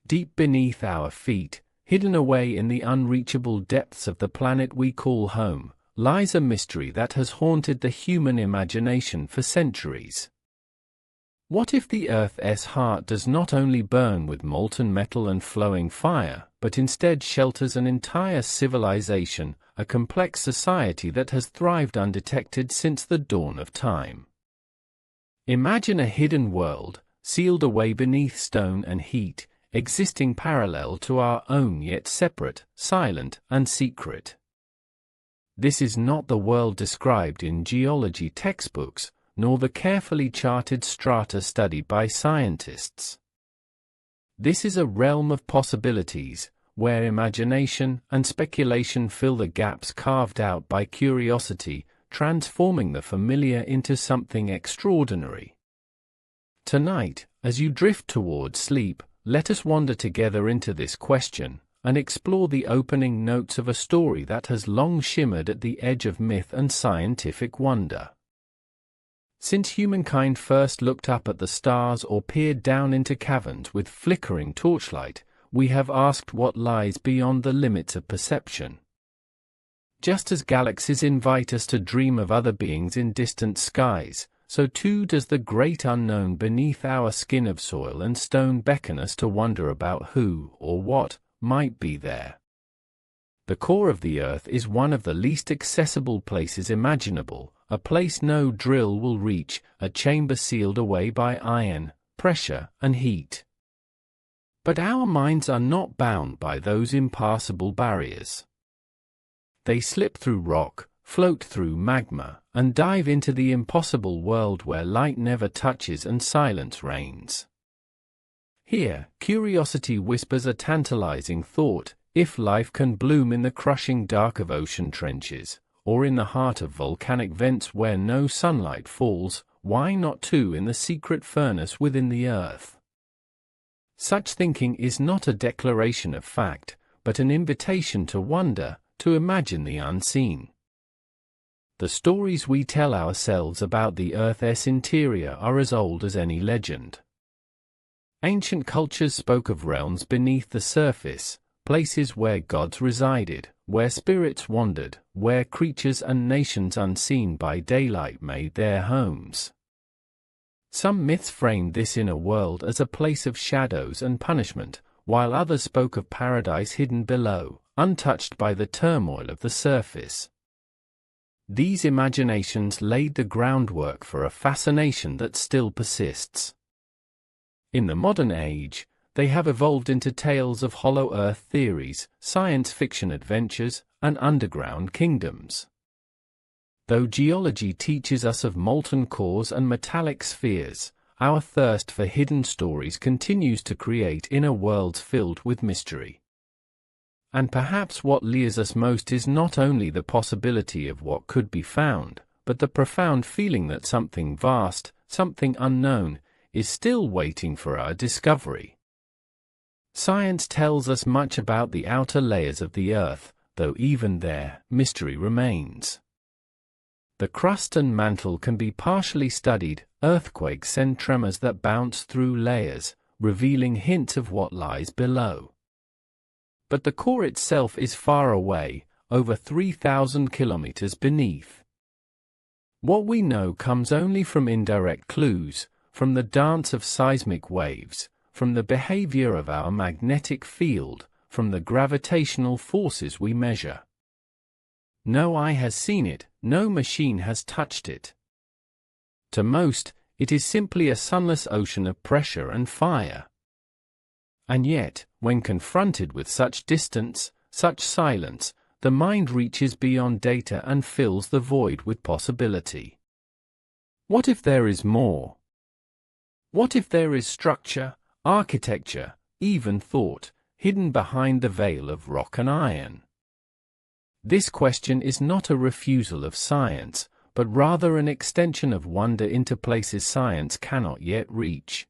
deep beneath our feet, hidden away in the unreachable depths of the planet we call home, lies a mystery that has haunted the human imagination for centuries. What if the Earth's heart does not only burn with molten metal and flowing fire, but instead shelters an entire civilization, a complex society that has thrived undetected since the dawn of time? Imagine a hidden world, sealed away beneath stone and heat, existing parallel to our own yet separate, silent, and secret. This is not the world described in geology textbooks, nor the carefully charted strata studied by scientists. This is a realm of possibilities, where imagination and speculation fill the gaps carved out by curiosity, transforming the familiar into something extraordinary. Tonight, as you drift toward sleep, let us wander together into this question, and explore the opening notes of a story that has long shimmered at the edge of myth and scientific wonder. Since humankind first looked up at the stars or peered down into caverns with flickering torchlight, we have asked what lies beyond the limits of perception. Just as galaxies invite us to dream of other beings in distant skies, so too does the great unknown beneath our skin of soil and stone beckon us to wonder about who or what might be there. The core of the Earth is one of the least accessible places imaginable, a place no drill will reach, a chamber sealed away by iron, pressure, and heat. But our minds are not bound by those impassable barriers. They slip through rock, float through magma, and dive into the impossible world where light never touches and silence reigns. Here, curiosity whispers a tantalizing thought: if life can bloom in the crushing dark of ocean trenches, or in the heart of volcanic vents where no sunlight falls, why not too in the secret furnace within the earth? Such thinking is not a declaration of fact, but an invitation to wonder, to imagine the unseen. The stories we tell ourselves about the Earth's interior are as old as any legend. Ancient cultures spoke of realms beneath the surface, places where gods resided, where spirits wandered, where creatures and nations unseen by daylight made their homes. Some myths framed this inner world as a place of shadows and punishment, while others spoke of paradise hidden below, untouched by the turmoil of the surface. These imaginations laid the groundwork for a fascination that still persists. In the modern age, they have evolved into tales of hollow earth theories, science fiction adventures, and underground kingdoms. Though geology teaches us of molten cores and metallic spheres, our thirst for hidden stories continues to create inner worlds filled with mystery. And perhaps what lures us most is not only the possibility of what could be found, but the profound feeling that something vast, something unknown, is still waiting for our discovery. Science tells us much about the outer layers of the Earth, though even there, mystery remains. The crust and mantle can be partially studied. Earthquakes send tremors that bounce through layers, revealing hints of what lies below. But the core itself is far away, over 3,000 kilometers beneath. What we know comes only from indirect clues, from the dance of seismic waves, from the behavior of our magnetic field, from the gravitational forces we measure. No eye has seen it, no machine has touched it. To most, it is simply a sunless ocean of pressure and fire. And yet, when confronted with such distance, such silence, the mind reaches beyond data and fills the void with possibility. What if there is more? What if there is structure, architecture, even thought, hidden behind the veil of rock and iron? This question is not a refusal of science, but rather an extension of wonder into places science cannot yet reach.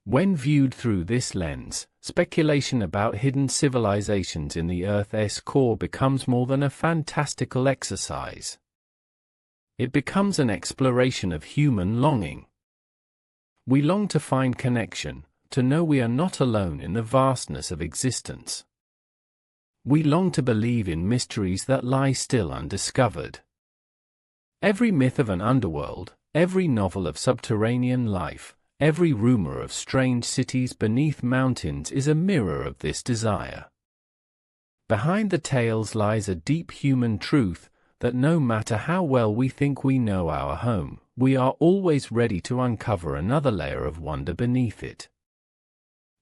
When viewed through this lens, speculation about hidden civilizations in the Earth's core becomes more than a fantastical exercise. It becomes an exploration of human longing. We long to find connection, to know we are not alone in the vastness of existence. We long to believe in mysteries that lie still undiscovered. Every myth of an underworld, every novel of subterranean life, every rumor of strange cities beneath mountains is a mirror of this desire. Behind the tales lies a deep human truth, that no matter how well we think we know our home, we are always ready to uncover another layer of wonder beneath it.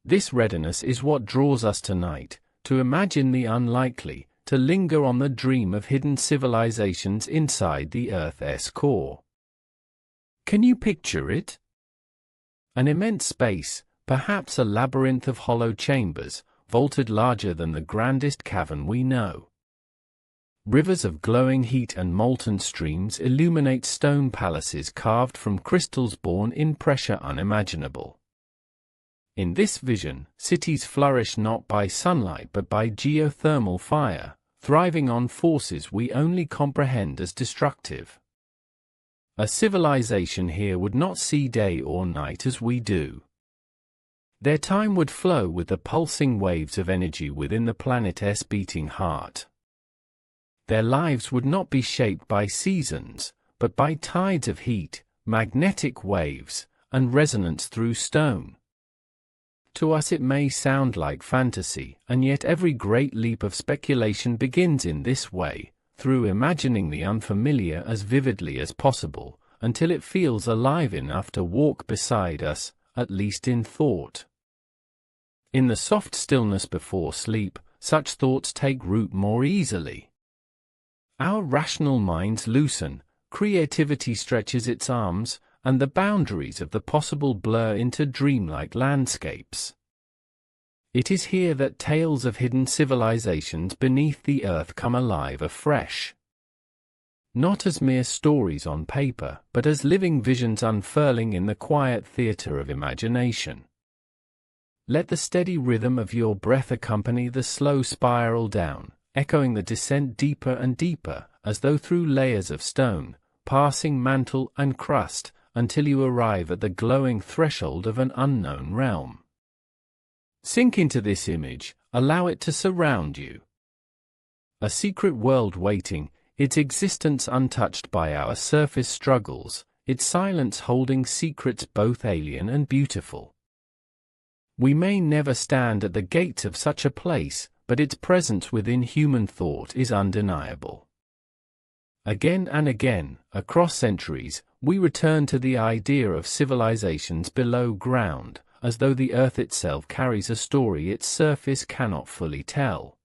This readiness is what draws us tonight, to imagine the unlikely, to linger on the dream of hidden civilizations inside the Earth's core. Can you picture it? An immense space, perhaps a labyrinth of hollow chambers, vaulted larger than the grandest cavern we know. Rivers of glowing heat and molten streams illuminate stone palaces carved from crystals born in pressure unimaginable. In this vision, cities flourish not by sunlight but by geothermal fire, thriving on forces we only comprehend as destructive. A civilization here would not see day or night as we do. Their time would flow with the pulsing waves of energy within the planet's beating heart. Their lives would not be shaped by seasons, but by tides of heat, magnetic waves, and resonance through stone. To us it may sound like fantasy, and yet every great leap of speculation begins in this way, through imagining the unfamiliar as vividly as possible, until it feels alive enough to walk beside us, at least in thought. In the soft stillness before sleep, such thoughts take root more easily. Our rational minds loosen, creativity stretches its arms, and the boundaries of the possible blur into dreamlike landscapes. It is here that tales of hidden civilizations beneath the earth come alive afresh. Not as mere stories on paper, but as living visions unfurling in the quiet theater of imagination. Let the steady rhythm of your breath accompany the slow spiral down, echoing the descent deeper and deeper, as though through layers of stone, passing mantle and crust, until you arrive at the glowing threshold of an unknown realm. Sink into this image, allow it to surround you. A secret world waiting, its existence untouched by our surface struggles, its silence holding secrets both alien and beautiful. We may never stand at the gates of such a place, but its presence within human thought is undeniable. Again and again, across centuries, we return to the idea of civilizations below ground, as though the earth itself carries a story its surface cannot fully tell.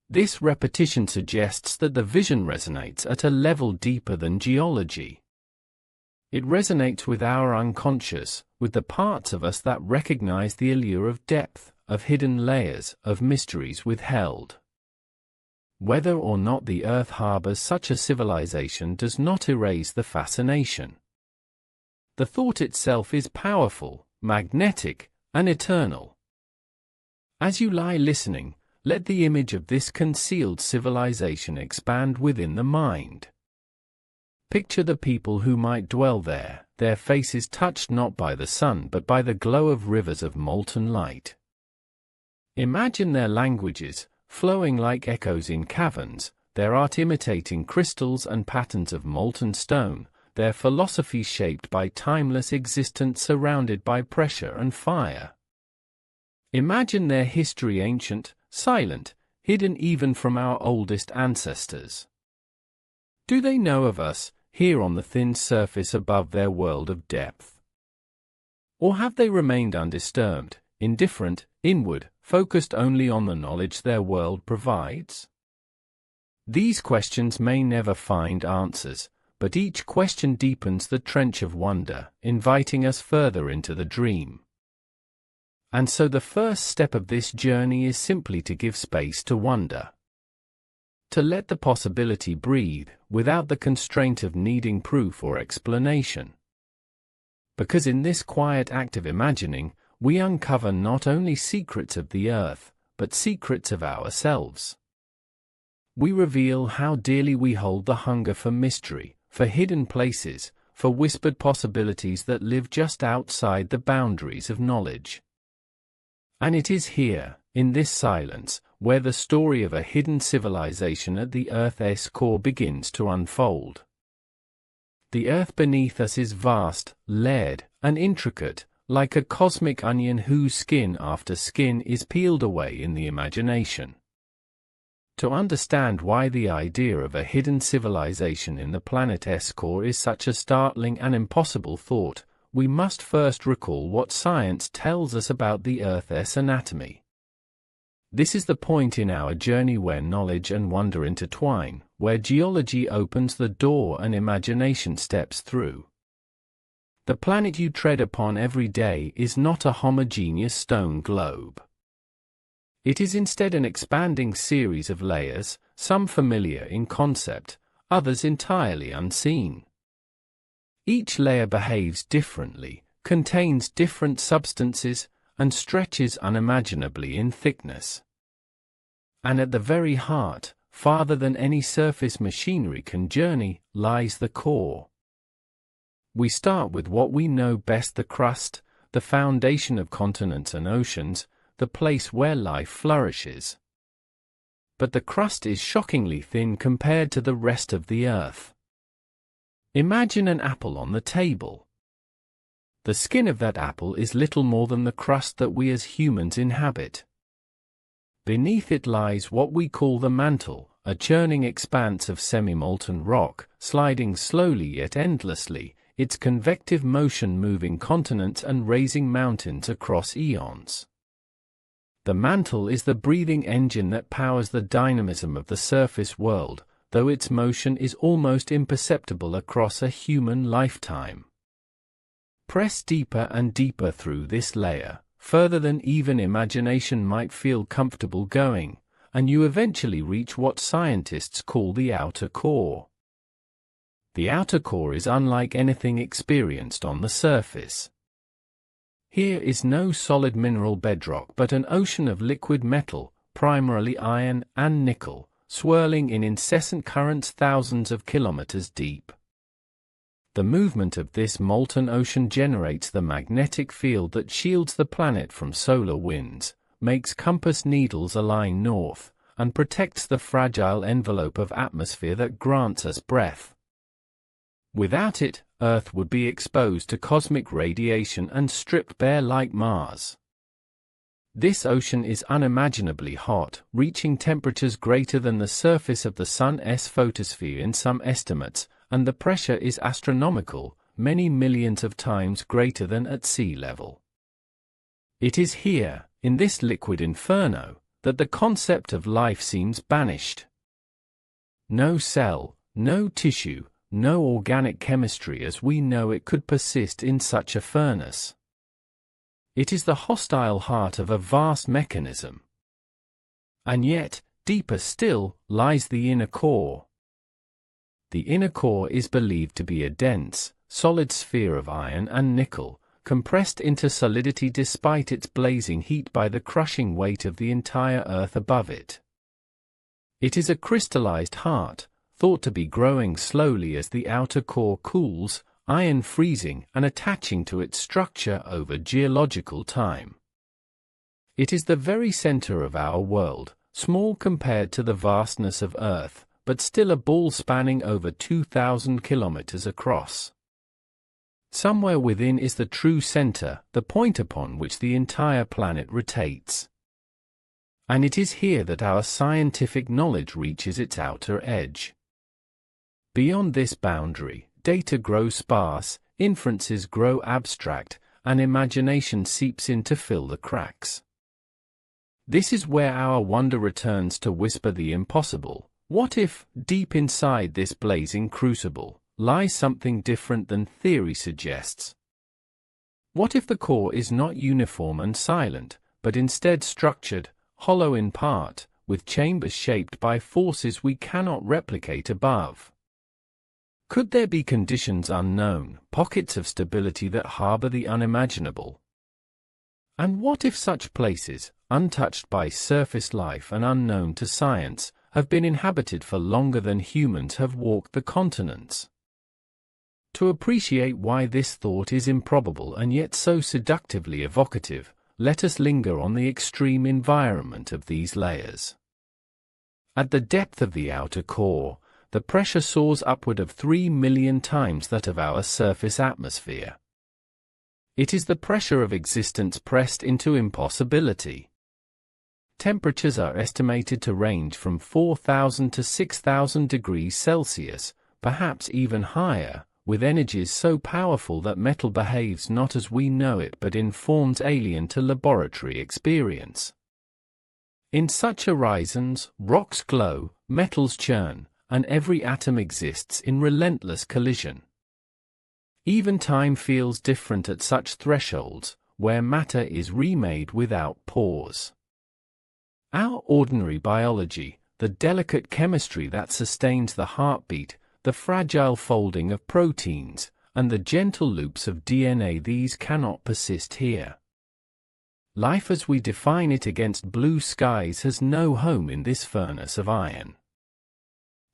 This repetition suggests that the vision resonates at a level deeper than geology. It resonates with our unconscious, with the parts of us that recognize the allure of depth, of hidden layers, of mysteries withheld. Whether or not the earth harbors such a civilization does not erase the fascination. The thought itself is powerful, magnetic, and eternal. As you lie listening, let the image of this concealed civilization expand within the mind. Picture the people who might dwell there, their faces touched not by the sun but by the glow of rivers of molten light. Imagine their languages, flowing like echoes in caverns, their art imitating crystals and patterns of molten stone, their philosophy shaped by timeless existence surrounded by pressure and fire. Imagine their history ancient, silent, hidden even from our oldest ancestors. Do they know of us, here on the thin surface above their world of depth? Or have they remained undisturbed, indifferent, inward, focused only on the knowledge their world provides? These questions may never find answers, but each question deepens the trench of wonder, inviting us further into the dream. And so the first step of this journey is simply to give space to wonder. To let the possibility breathe, without the constraint of needing proof or explanation. Because in this quiet act of imagining, we uncover not only secrets of the earth, but secrets of ourselves. We reveal how dearly we hold the hunger for mystery, for hidden places, for whispered possibilities that live just outside the boundaries of knowledge. And it is here, in this silence, where the story of a hidden civilization at the Earth's core begins to unfold. The Earth beneath us is vast, layered, and intricate, like a cosmic onion whose skin after skin is peeled away in the imagination. To understand why the idea of a hidden civilization in the planet's core is such a startling and impossible thought, we must first recall what science tells us about the Earth's anatomy. This is the point in our journey where knowledge and wonder intertwine, where geology opens the door and imagination steps through. The planet you tread upon every day is not a homogeneous stone globe. It is instead an expanding series of layers, some familiar in concept, others entirely unseen. Each layer behaves differently, contains different substances, and stretches unimaginably in thickness. And at the very heart, farther than any surface machinery can journey, lies the core. We start with what we know best: the crust, the foundation of continents and oceans, the place where life flourishes. But the crust is shockingly thin compared to the rest of the Earth. Imagine an apple on the table. The skin of that apple is little more than the crust that we as humans inhabit. Beneath it lies what we call the mantle, a churning expanse of semi-molten rock, sliding slowly yet endlessly, its convective motion moving continents and raising mountains across eons. The mantle is the breathing engine that powers the dynamism of the surface world, though its motion is almost imperceptible across a human lifetime. Press deeper and deeper through this layer, further than even imagination might feel comfortable going, and you eventually reach what scientists call the outer core. The outer core is unlike anything experienced on the surface. Here is no solid mineral bedrock but an ocean of liquid metal, primarily iron and nickel, swirling in incessant currents thousands of kilometers deep. The movement of this molten ocean generates the magnetic field that shields the planet from solar winds, makes compass needles align north, and protects the fragile envelope of atmosphere that grants us breath. Without it, Earth would be exposed to cosmic radiation and stripped bare like Mars. This ocean is unimaginably hot, reaching temperatures greater than the surface of the Sun's photosphere in some estimates, and the pressure is astronomical, many millions of times greater than at sea level. It is here, in this liquid inferno, that the concept of life seems banished. No cell, no tissue, no organic chemistry as we know it could persist in such a furnace. It is the hostile heart of a vast mechanism. And yet, deeper still, lies the inner core. The inner core is believed to be a dense, solid sphere of iron and nickel, compressed into solidity despite its blazing heat by the crushing weight of the entire Earth above it. It is a crystallized heart, thought to be growing slowly as the outer core cools, iron freezing and attaching to its structure over geological time. It is the very center of our world, small compared to the vastness of Earth, but still a ball spanning over 2,000 kilometers across. Somewhere within is the true center, the point upon which the entire planet rotates. And it is here that our scientific knowledge reaches its outer edge. Beyond this boundary, data grows sparse, inferences grow abstract, and imagination seeps in to fill the cracks. This is where our wonder returns to whisper the impossible. What if, deep inside this blazing crucible, lies something different than theory suggests? What if the core is not uniform and silent, but instead structured, hollow in part, with chambers shaped by forces we cannot replicate above? Could there be conditions unknown, pockets of stability that harbor the unimaginable? And what if such places, untouched by surface life and unknown to science, have been inhabited for longer than humans have walked the continents? To appreciate why this thought is improbable and yet so seductively evocative, let us linger on the extreme environment of these layers. At the depth of the outer core, the pressure soars upward of 3 million times that of our surface atmosphere. It is the pressure of existence pressed into impossibility. Temperatures are estimated to range from 4,000 to 6,000 degrees Celsius, perhaps even higher, with energies so powerful that metal behaves not as we know it but in forms alien to laboratory experience. In such horizons, rocks glow, metals churn, and every atom exists in relentless collision. Even time feels different at such thresholds, where matter is remade without pause. Our ordinary biology, the delicate chemistry that sustains the heartbeat, the fragile folding of proteins, and the gentle loops of DNA, these cannot persist here. Life as we define it against blue skies has no home in this furnace of iron.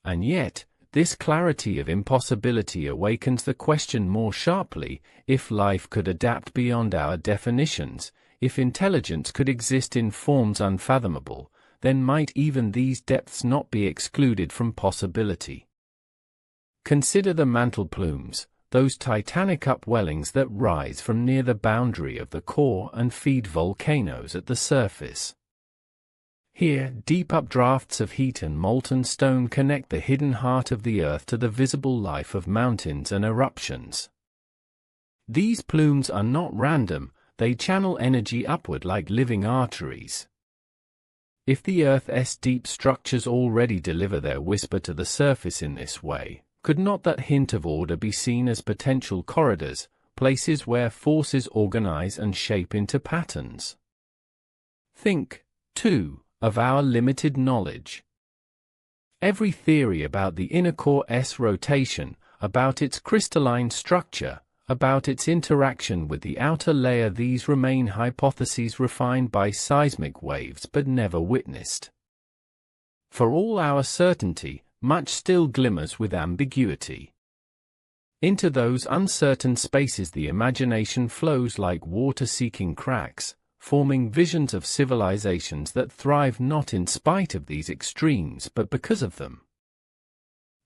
And yet, this clarity of impossibility awakens the question more sharply: if life could adapt beyond our definitions, if intelligence could exist in forms unfathomable, then might even these depths not be excluded from possibility? Consider the mantle plumes, those titanic upwellings that rise from near the boundary of the core and feed volcanoes at the surface. Here, deep updrafts of heat and molten stone connect the hidden heart of the earth to the visible life of mountains and eruptions. These plumes are not random, they channel energy upward like living arteries. If the Earth's deep structures already deliver their whisper to the surface in this way, could not that hint of order be seen as potential corridors, places where forces organize and shape into patterns? Think, too, of our limited knowledge. Every theory about the inner core's rotation, about its crystalline structure, about its interaction with the outer layer, these remain hypotheses refined by seismic waves but never witnessed. For all our certainty, much still glimmers with ambiguity. Into those uncertain spaces the imagination flows like water seeking cracks, forming visions of civilizations that thrive not in spite of these extremes but because of them.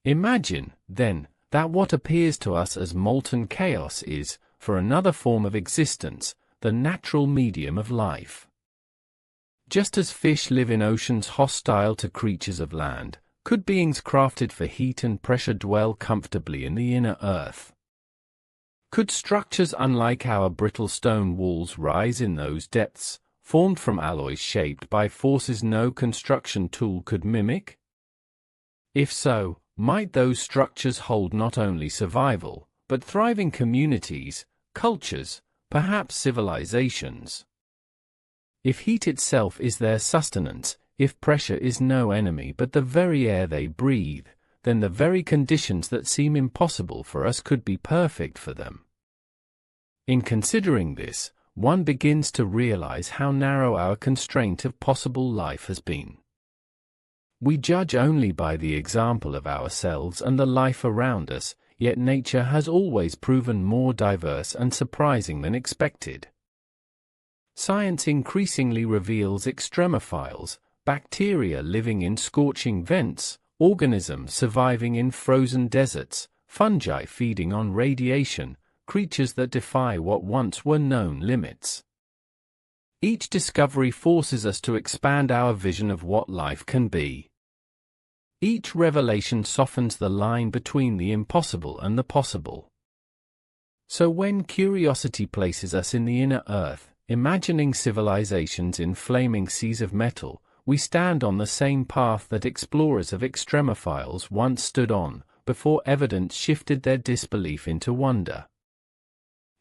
Imagine, then, that what appears to us as molten chaos is, for another form of existence, the natural medium of life. Just as fish live in oceans hostile to creatures of land, could beings crafted for heat and pressure dwell comfortably in the inner earth? Could structures unlike our brittle stone walls rise in those depths, formed from alloys shaped by forces no construction tool could mimic? If so, might those structures hold not only survival, but thriving communities, cultures, perhaps civilizations? If heat itself is their sustenance, if pressure is no enemy but the very air they breathe, then the very conditions that seem impossible for us could be perfect for them. In considering this, one begins to realize how narrow our constraint of possible life has been. We judge only by the example of ourselves and the life around us, yet nature has always proven more diverse and surprising than expected. Science increasingly reveals extremophiles, bacteria living in scorching vents, organisms surviving in frozen deserts, fungi feeding on radiation, creatures that defy what once were known limits. Each discovery forces us to expand our vision of what life can be. Each revelation softens the line between the impossible and the possible. So when curiosity places us in the inner earth, imagining civilizations in flaming seas of metal, we stand on the same path that explorers of extremophiles once stood on, before evidence shifted their disbelief into wonder.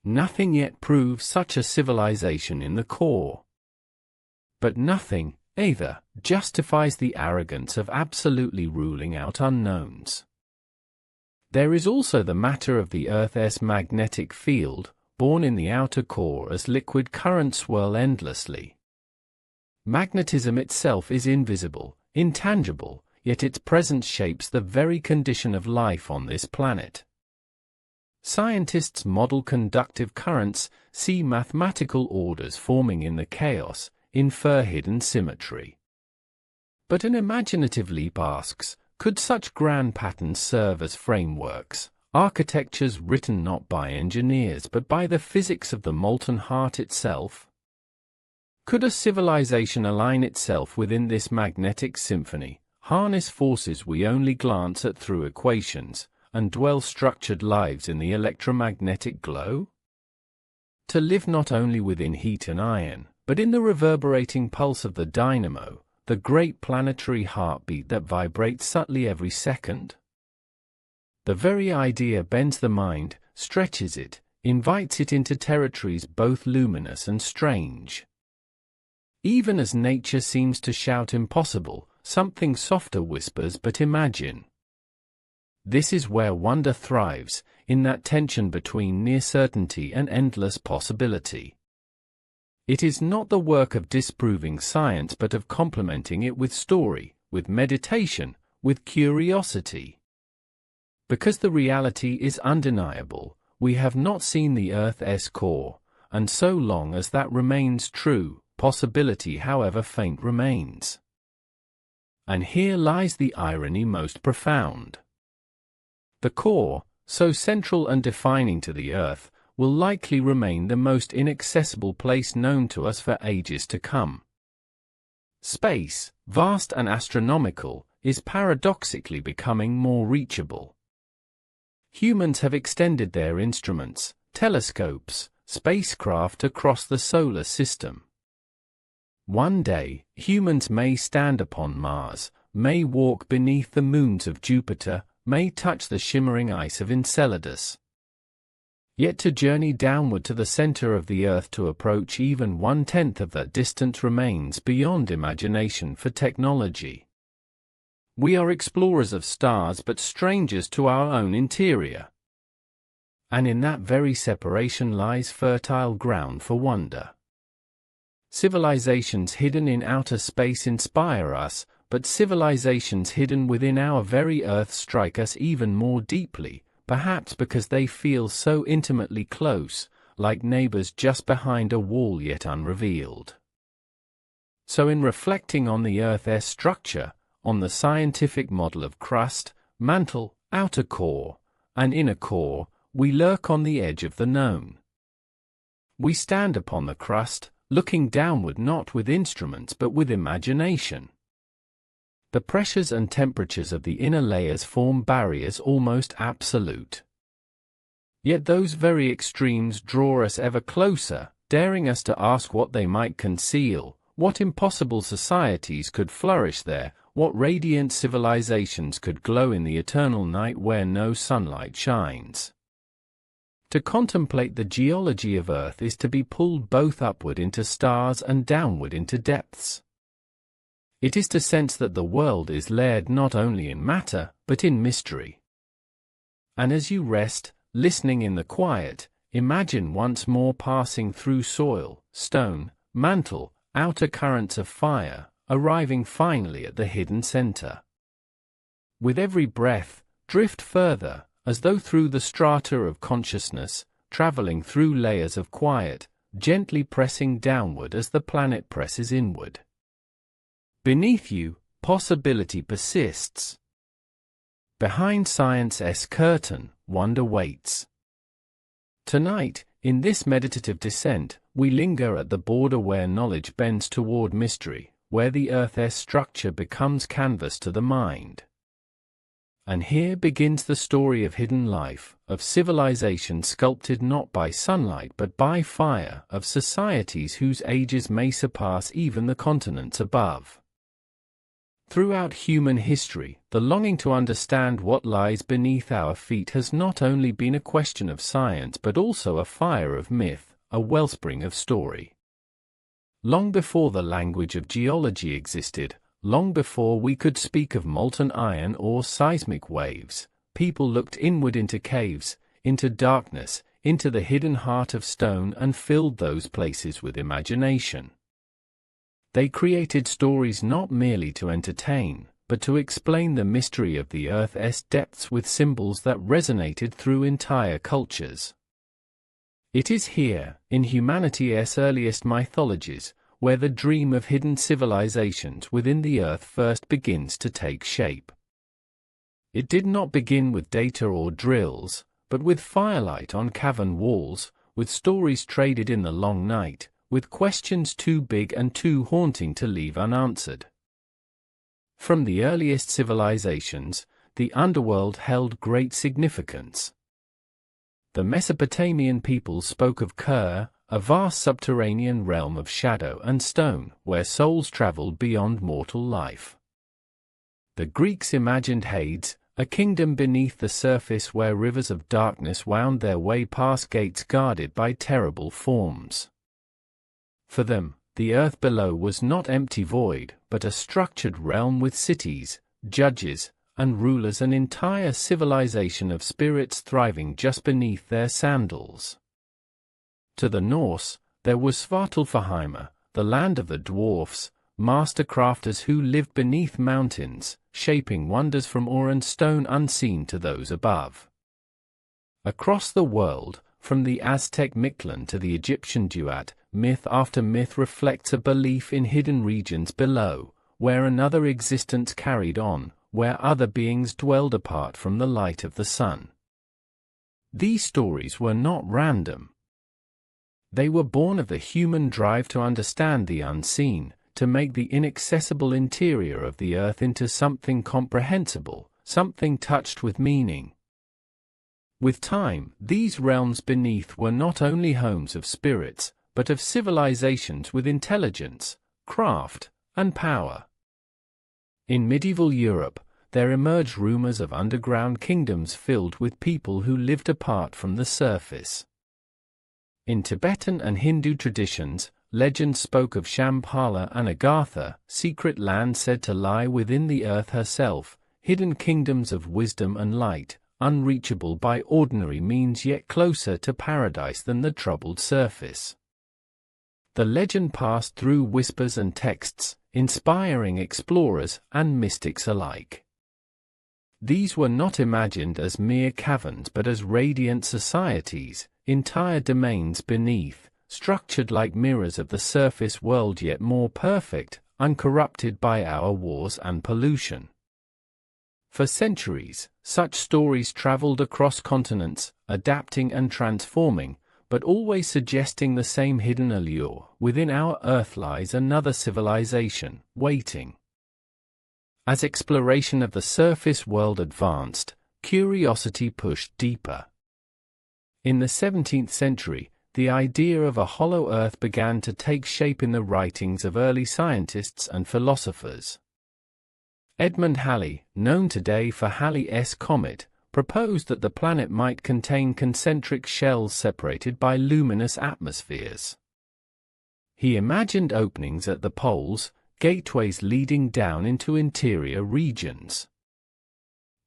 Nothing yet proves such a civilization in the core. But nothing, either, justifies the arrogance of absolutely ruling out unknowns. There is also the matter of the Earth's magnetic field, born in the outer core as liquid currents swirl endlessly. Magnetism itself is invisible, intangible, yet its presence shapes the very condition of life on this planet. Scientists model conductive currents, see mathematical orders forming in the chaos, infer hidden symmetry. But an imaginative leap asks, could such grand patterns serve as frameworks, architectures written not by engineers but by the physics of the molten heart itself? Could a civilization align itself within this magnetic symphony, harness forces we only glance at through equations, and dwell structured lives in the electromagnetic glow? To live not only within heat and iron, but in the reverberating pulse of the dynamo, the great planetary heartbeat that vibrates subtly every second? The very idea bends the mind, stretches it, invites it into territories both luminous and strange. Even as nature seems to shout impossible, something softer whispers, but imagine. This is where wonder thrives, in that tension between near certainty and endless possibility. It is not the work of disproving science but of complementing it with story, with meditation, with curiosity. Because the reality is undeniable, we have not seen the Earth's core, and so long as that remains true, possibility however faint remains. And here lies the irony most profound. The core, so central and defining to the Earth, will likely remain the most inaccessible place known to us for ages to come. Space, vast and astronomical, is paradoxically becoming more reachable. Humans have extended their instruments, telescopes, spacecraft across the solar system. One day, humans may stand upon Mars, may walk beneath the moons of Jupiter, may touch the shimmering ice of Enceladus. Yet to journey downward to the center of the Earth to approach even 1/10 of that distance remains beyond imagination for technology. We are explorers of stars but strangers to our own interior. And in that very separation lies fertile ground for wonder. Civilizations hidden in outer space inspire us, but civilizations hidden within our very Earth strike us even more deeply, perhaps because they feel so intimately close, like neighbors just behind a wall yet unrevealed. So in reflecting on the Earth's structure, on the scientific model of crust, mantle, outer core, and inner core, we lurk on the edge of the known. We stand upon the crust, looking downward not with instruments but with imagination. The pressures and temperatures of the inner layers form barriers almost absolute. Yet those very extremes draw us ever closer, daring us to ask what they might conceal, what impossible societies could flourish there, what radiant civilizations could glow in the eternal night where no sunlight shines. To contemplate the geology of Earth is to be pulled both upward into stars and downward into depths. It is to sense that the world is layered not only in matter, but in mystery. And as you rest, listening in the quiet, imagine once more passing through soil, stone, mantle, outer currents of fire, arriving finally at the hidden center. With every breath, drift further, as though through the strata of consciousness, traveling through layers of quiet, gently pressing downward as the planet presses inward. Beneath you, possibility persists. Behind science's curtain, wonder waits. Tonight, in this meditative descent, we linger at the border where knowledge bends toward mystery, where the Earth's structure becomes canvas to the mind. And here begins the story of hidden life, of civilization sculpted not by sunlight but by fire, of societies whose ages may surpass even the continents above. Throughout human history, the longing to understand what lies beneath our feet has not only been a question of science but also a fire of myth, a wellspring of story. Long before the language of geology existed, long before we could speak of molten iron or seismic waves, people looked inward into caves, into darkness, into the hidden heart of stone and filled those places with imagination. They created stories not merely to entertain, but to explain the mystery of the Earth's depths with symbols that resonated through entire cultures. It is here, in humanity's earliest mythologies, where the dream of hidden civilizations within the Earth first begins to take shape. It did not begin with data or drills, but with firelight on cavern walls, with stories traded in the long night, with questions too big and too haunting to leave unanswered. From the earliest civilizations, the underworld held great significance. The Mesopotamian peoples spoke of Ker, a vast subterranean realm of shadow and stone, where souls traveled beyond mortal life. The Greeks imagined Hades, a kingdom beneath the surface where rivers of darkness wound their way past gates guarded by terrible forms. For them, the earth below was not empty void, but a structured realm with cities, judges, and rulers, an entire civilization of spirits thriving just beneath their sandals. To the Norse, there was Svartalfheim, the land of the dwarfs, master crafters who lived beneath mountains, shaping wonders from ore and stone unseen to those above. Across the world, from the Aztec Mictlan to the Egyptian Duat, myth after myth reflects a belief in hidden regions below, where another existence carried on, where other beings dwelled apart from the light of the sun. These stories were not random. They were born of the human drive to understand the unseen, to make the inaccessible interior of the earth into something comprehensible, something touched with meaning. With time, these realms beneath were not only homes of spirits, but of civilizations with intelligence, craft, and power. In medieval Europe, there emerged rumors of underground kingdoms filled with people who lived apart from the surface. In Tibetan and Hindu traditions, legend spoke of Shambhala and Agartha, secret lands said to lie within the earth herself, hidden kingdoms of wisdom and light, unreachable by ordinary means yet closer to paradise than the troubled surface. The legend passed through whispers and texts, inspiring explorers and mystics alike. These were not imagined as mere caverns but as radiant societies, entire domains beneath, structured like mirrors of the surface world yet more perfect, uncorrupted by our wars and pollution. For centuries, such stories traveled across continents, adapting and transforming, but always suggesting the same hidden allure. Within our earth lies another civilization, waiting. As exploration of the surface world advanced, curiosity pushed deeper. In the 17th century, the idea of a hollow earth began to take shape in the writings of early scientists and philosophers. Edmund Halley, known today for Halley's Comet, proposed that the planet might contain concentric shells separated by luminous atmospheres. He imagined openings at the poles, gateways leading down into interior regions.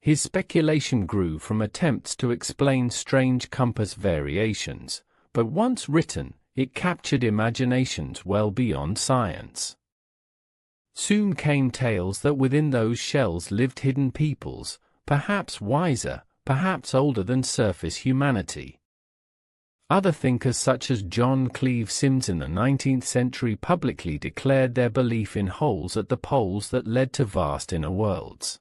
His speculation grew from attempts to explain strange compass variations, but once written, it captured imaginations well beyond science. Soon came tales that within those shells lived hidden peoples, perhaps wiser, perhaps older than surface humanity. Other thinkers such as John Cleve Sims in the 19th century publicly declared their belief in holes at the poles that led to vast inner worlds.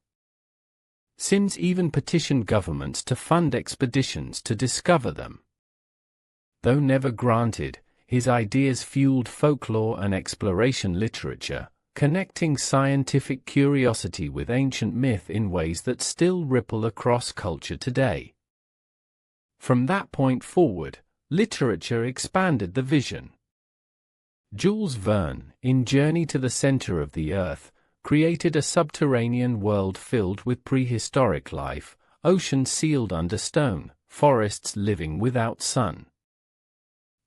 Sims even petitioned governments to fund expeditions to discover them. Though never granted, his ideas fueled folklore and exploration literature, connecting scientific curiosity with ancient myth in ways that still ripple across culture today. From that point forward, literature expanded the vision. Jules Verne, in Journey to the Center of the Earth, created a subterranean world filled with prehistoric life, oceans sealed under stone, forests living without sun.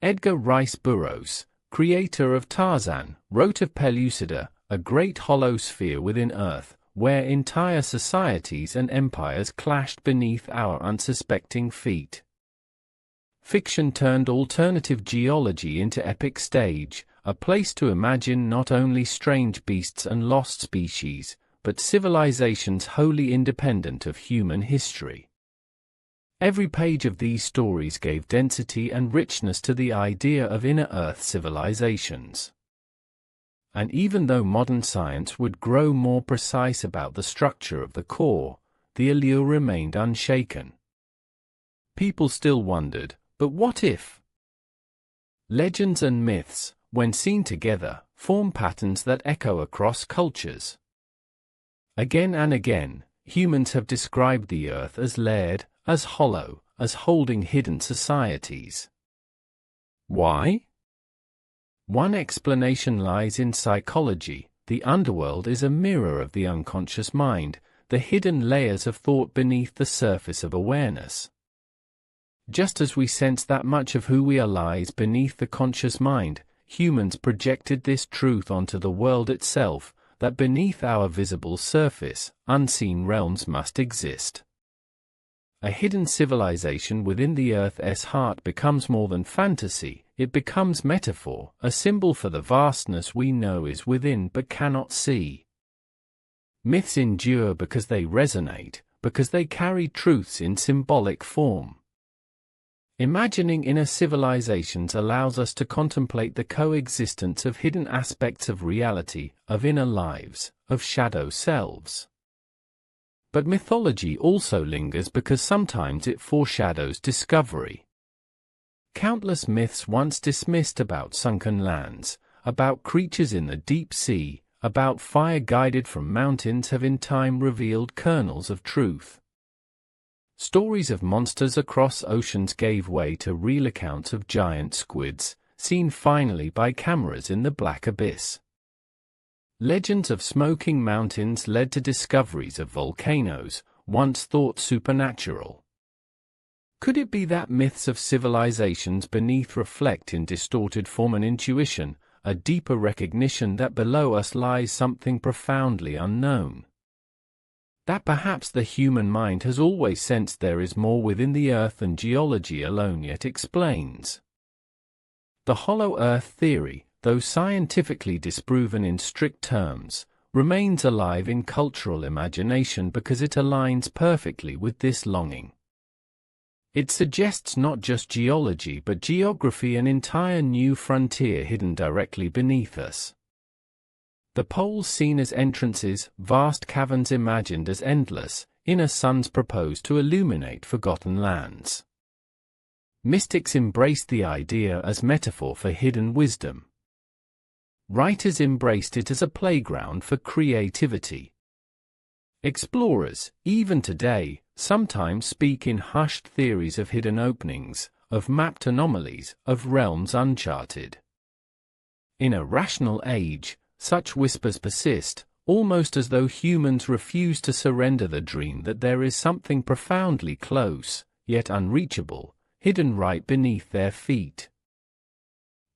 Edgar Rice Burroughs, creator of Tarzan, wrote of Pellucida, a great hollow sphere within Earth, where entire societies and empires clashed beneath our unsuspecting feet. Fiction turned alternative geology into epic stage, a place to imagine not only strange beasts and lost species, but civilizations wholly independent of human history. Every page of these stories gave density and richness to the idea of inner Earth civilizations. And even though modern science would grow more precise about the structure of the core, the allure remained unshaken. People still wondered, but what if? Legends and myths, when seen together, form patterns that echo across cultures. Again and again, humans have described the Earth as layered, as hollow, as holding hidden societies. Why? One explanation lies in psychology. The underworld is a mirror of the unconscious mind, the hidden layers of thought beneath the surface of awareness. Just as we sense that much of who we are lies beneath the conscious mind, humans projected this truth onto the world itself, that beneath our visible surface, unseen realms must exist. A hidden civilization within the Earth's heart becomes more than fantasy, it becomes metaphor, a symbol for the vastness we know is within but cannot see. Myths endure because they resonate, because they carry truths in symbolic form. Imagining inner civilizations allows us to contemplate the coexistence of hidden aspects of reality, of inner lives, of shadow selves. But mythology also lingers because sometimes it foreshadows discovery. Countless myths once dismissed about sunken lands, about creatures in the deep sea, about fire guided from mountains have in time revealed kernels of truth. Stories of monsters across oceans gave way to real accounts of giant squids, seen finally by cameras in the black abyss. Legends of smoking mountains led to discoveries of volcanoes, once thought supernatural. Could it be that myths of civilizations beneath reflect in distorted form an intuition, a deeper recognition that below us lies something profoundly unknown? That perhaps the human mind has always sensed there is more within the Earth than geology alone yet explains. The hollow Earth theory, though scientifically disproven in strict terms, remains alive in cultural imagination because it aligns perfectly with this longing. It suggests not just geology but geography, an entire new frontier hidden directly beneath us. The poles seen as entrances, vast caverns imagined as endless, inner suns proposed to illuminate forgotten lands. Mystics embraced the idea as metaphor for hidden wisdom. Writers embraced it as a playground for creativity. Explorers, even today, sometimes speak in hushed theories of hidden openings, of mapped anomalies, of realms uncharted. In a rational age, such whispers persist, almost as though humans refuse to surrender the dream that there is something profoundly close, yet unreachable, hidden right beneath their feet.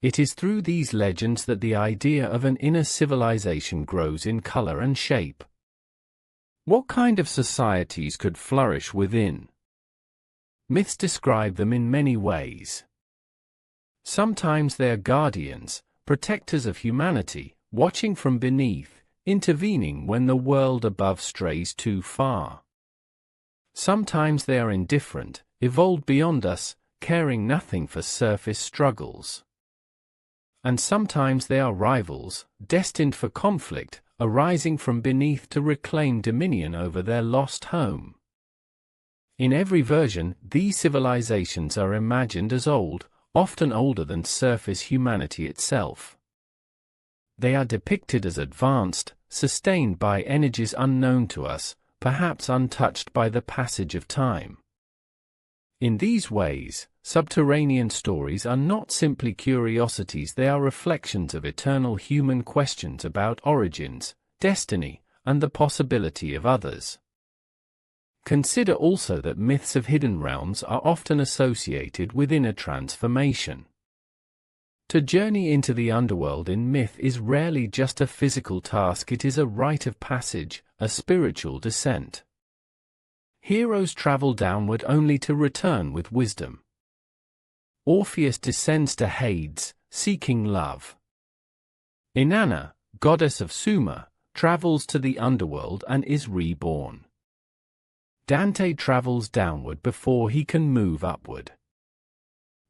It is through these legends that the idea of an inner civilization grows in color and shape. What kind of societies could flourish within? Myths describe them in many ways. Sometimes they are guardians, protectors of humanity, watching from beneath, intervening when the world above strays too far. Sometimes they are indifferent, evolved beyond us, caring nothing for surface struggles. And sometimes they are rivals, destined for conflict, arising from beneath to reclaim dominion over their lost home. In every version, these civilizations are imagined as old, often older than surface humanity itself. They are depicted as advanced, sustained by energies unknown to us, perhaps untouched by the passage of time. In these ways, subterranean stories are not simply curiosities, they are reflections of eternal human questions about origins, destiny, and the possibility of others. Consider also that myths of hidden realms are often associated with inner transformation. To journey into the underworld in myth is rarely just a physical task, it is a rite of passage, a spiritual descent. Heroes travel downward only to return with wisdom. Orpheus descends to Hades, seeking love. Inanna, goddess of Sumer, travels to the underworld and is reborn. Dante travels downward before he can move upward.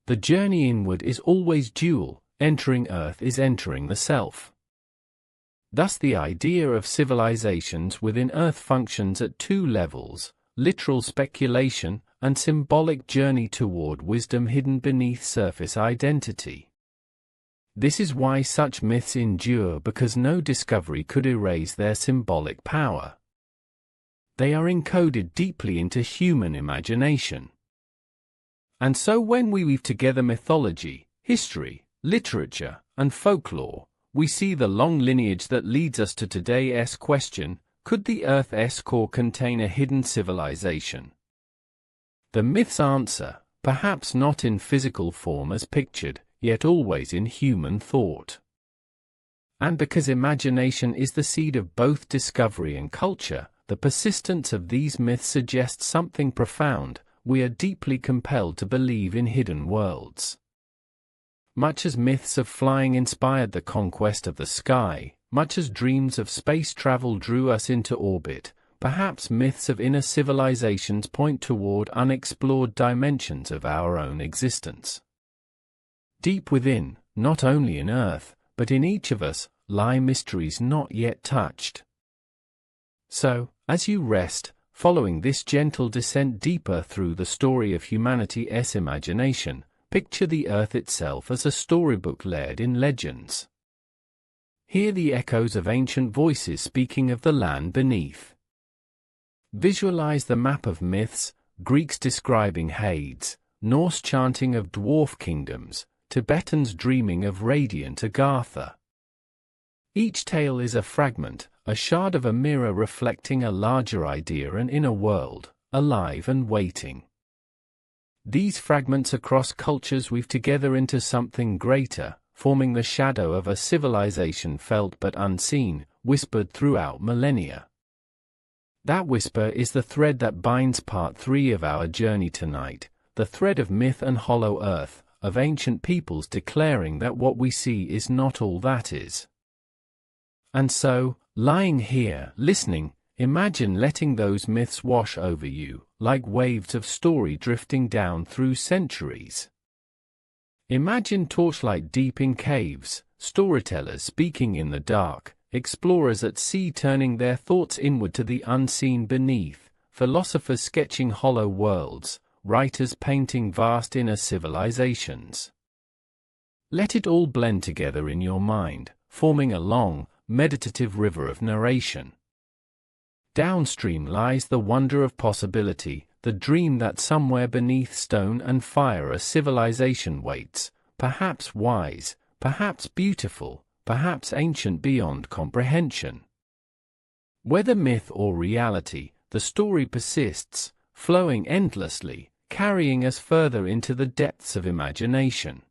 The journey inward is always dual, entering Earth is entering the self. Thus the idea of civilizations within Earth functions at two levels, literal speculation and symbolic journey toward wisdom hidden beneath surface identity. This is why such myths endure, because no discovery could erase their symbolic power. They are encoded deeply into human imagination. And so when we weave together mythology, history, literature, and folklore, we see the long lineage that leads us to today's question: could the Earth's core contain a hidden civilization? The myths answer, perhaps not in physical form as pictured, yet always in human thought. And because imagination is the seed of both discovery and culture, the persistence of these myths suggests something profound: we are deeply compelled to believe in hidden worlds. Much as myths of flying inspired the conquest of the sky, much as dreams of space travel drew us into orbit, perhaps myths of inner civilizations point toward unexplored dimensions of our own existence. Deep within, not only in Earth, but in each of us, lie mysteries not yet touched. So, as you rest, following this gentle descent deeper through the story of humanity's imagination, picture the Earth itself as a storybook layered in legends. Hear the echoes of ancient voices speaking of the land beneath. Visualize the map of myths, Greeks describing Hades, Norse chanting of dwarf kingdoms, Tibetans dreaming of radiant Agartha. Each tale is a fragment, a shard of a mirror reflecting a larger idea, an inner world, alive and waiting. These fragments across cultures weave together into something greater, forming the shadow of a civilization felt but unseen, whispered throughout millennia. That whisper is the thread that binds part 3 of our journey tonight, the thread of myth and hollow earth, of ancient peoples declaring that what we see is not all that is. And so, lying here, listening, imagine letting those myths wash over you, like waves of story drifting down through centuries. Imagine torchlight deep in caves, storytellers speaking in the dark, explorers at sea turning their thoughts inward to the unseen beneath, philosophers sketching hollow worlds, writers painting vast inner civilizations. Let it all blend together in your mind, forming a long, meditative river of narration. Downstream lies the wonder of possibility, the dream that somewhere beneath stone and fire a civilization waits, perhaps wise, perhaps beautiful, perhaps ancient beyond comprehension. Whether myth or reality, the story persists, flowing endlessly, carrying us further into the depths of imagination.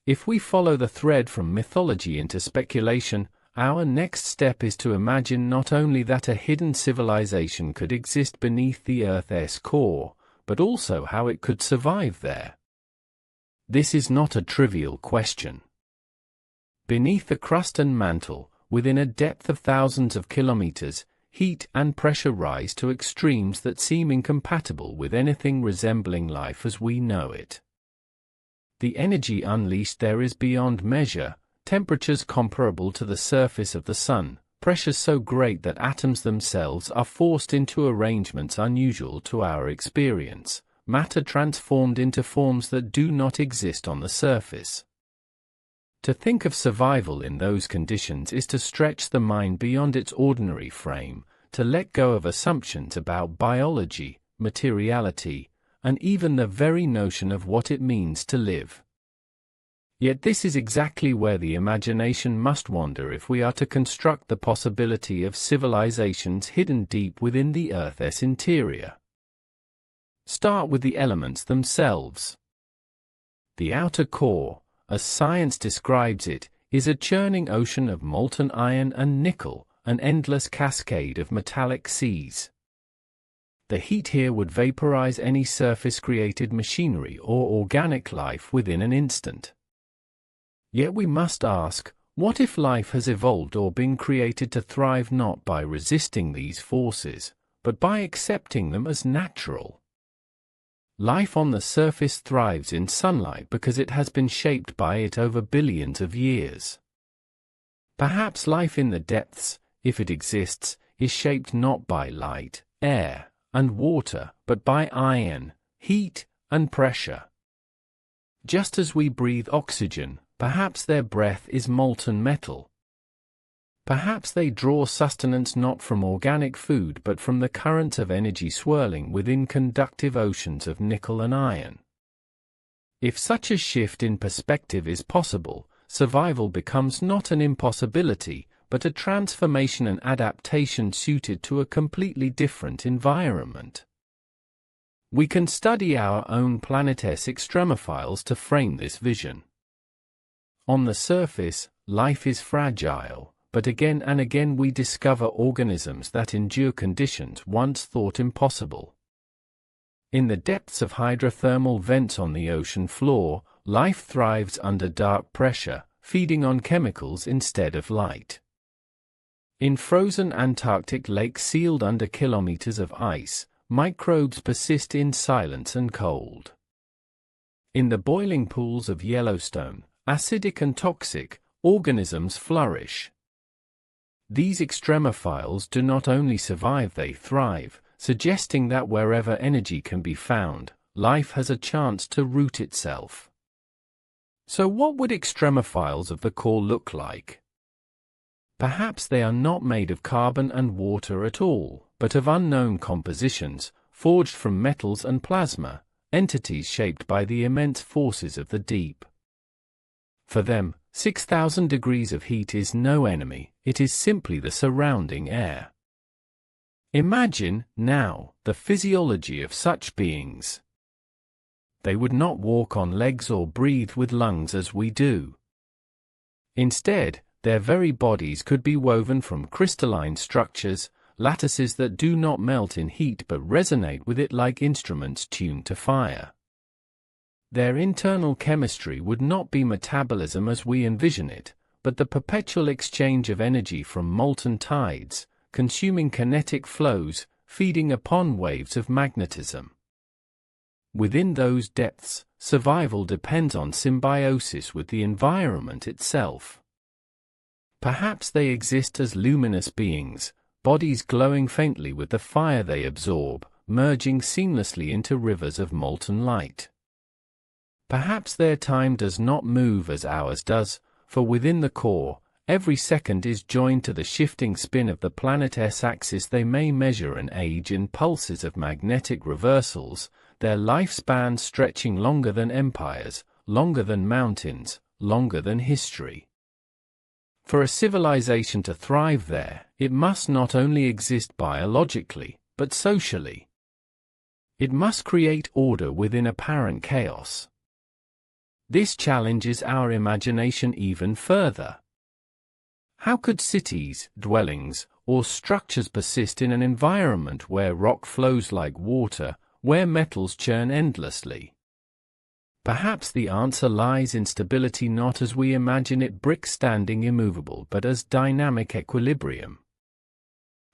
If we follow the thread from mythology into speculation, our next step is to imagine not only that a hidden civilization could exist beneath the Earth's core, but also how it could survive there. This is not a trivial question. Beneath the crust and mantle, within a depth of thousands of kilometers, heat and pressure rise to extremes that seem incompatible with anything resembling life as we know it. The energy unleashed there is beyond measure, temperatures comparable to the surface of the sun, pressures so great that atoms themselves are forced into arrangements unusual to our experience, matter transformed into forms that do not exist on the surface. To think of survival in those conditions is to stretch the mind beyond its ordinary frame, to let go of assumptions about biology, materiality, and even the very notion of what it means to live. Yet this is exactly where the imagination must wander if we are to construct the possibility of civilizations hidden deep within the Earth's interior. Start with the elements themselves. The outer core, as science describes it, is a churning ocean of molten iron and nickel, an endless cascade of metallic seas. The heat here would vaporize any surface-created machinery or organic life within an instant. Yet we must ask, What if life has evolved or been created to thrive not by resisting these forces, but by accepting them as natural? Life on the surface thrives in sunlight because it has been shaped by it over billions of years. Perhaps life in the depths, if it exists, is shaped not by light, air, and water, but by iron, heat, and pressure. Just as we breathe oxygen, perhaps their breath is molten metal. Perhaps they draw sustenance not from organic food but from the currents of energy swirling within conductive oceans of nickel and iron. If such a shift in perspective is possible, survival becomes not an impossibility, but a transformation and adaptation suited to a completely different environment. We can study our own planet's extremophiles to frame this vision. On the surface, life is fragile, but again and again we discover organisms that endure conditions once thought impossible. In the depths of hydrothermal vents on the ocean floor, life thrives under dark pressure, feeding on chemicals instead of light. In frozen Antarctic lakes sealed under kilometers of ice, microbes persist in silence and cold. In the boiling pools of Yellowstone, acidic and toxic, organisms flourish. These extremophiles do not only survive, they thrive, suggesting that wherever energy can be found, life has a chance to root itself. So what would extremophiles of the core look like? Perhaps they are not made of carbon and water at all, but of unknown compositions, forged from metals and plasma, entities shaped by the immense forces of the deep. For them, 6,000 degrees of heat is no enemy, it is simply the surrounding air. Imagine, now, the physiology of such beings. They would not walk on legs or breathe with lungs as we do. Instead, their very bodies could be woven from crystalline structures, lattices that do not melt in heat but resonate with it like instruments tuned to fire. Their internal chemistry would not be metabolism as we envision it, but the perpetual exchange of energy from molten tides, consuming kinetic flows, feeding upon waves of magnetism. Within those depths, survival depends on symbiosis with the environment itself. Perhaps they exist as luminous beings, bodies glowing faintly with the fire they absorb, merging seamlessly into rivers of molten light. Perhaps their time does not move as ours does, for within the core, every second is joined to the shifting spin of the planet's axis. They may measure an age in pulses of magnetic reversals, their lifespan stretching longer than empires, longer than mountains, longer than history. For a civilization to thrive there, it must not only exist biologically, but socially. It must create order within apparent chaos. This challenges our imagination even further. How could cities, dwellings, or structures persist in an environment where rock flows like water, where metals churn endlessly? Perhaps the answer lies in stability, not as we imagine it, bricks standing immovable, but as dynamic equilibrium.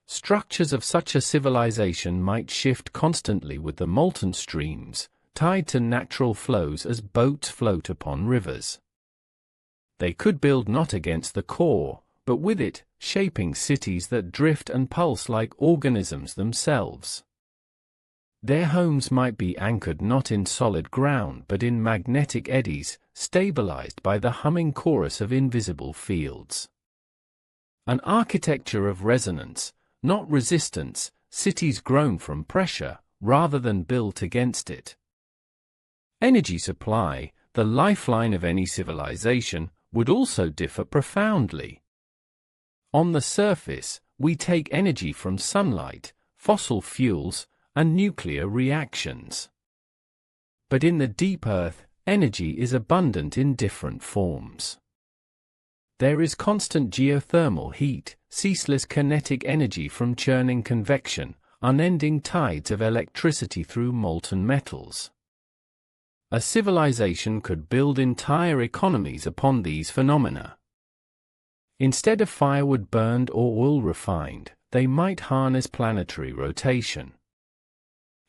Structures of such a civilization might shift constantly with the molten streams, tied to natural flows as boats float upon rivers. They could build not against the core, but with it, shaping cities that drift and pulse like organisms themselves. Their homes might be anchored not in solid ground but in magnetic eddies, stabilized by the humming chorus of invisible fields. An architecture of resonance, not resistance, cities grown from pressure, rather than built against it. Energy supply, the lifeline of any civilization, would also differ profoundly. On the surface, we take energy from sunlight, fossil fuels, and nuclear reactions. But in the deep earth, energy is abundant in different forms. There is constant geothermal heat, ceaseless kinetic energy from churning convection, unending tides of electricity through molten metals. A civilization could build entire economies upon these phenomena. Instead of firewood burned or oil refined, they might harness planetary rotation.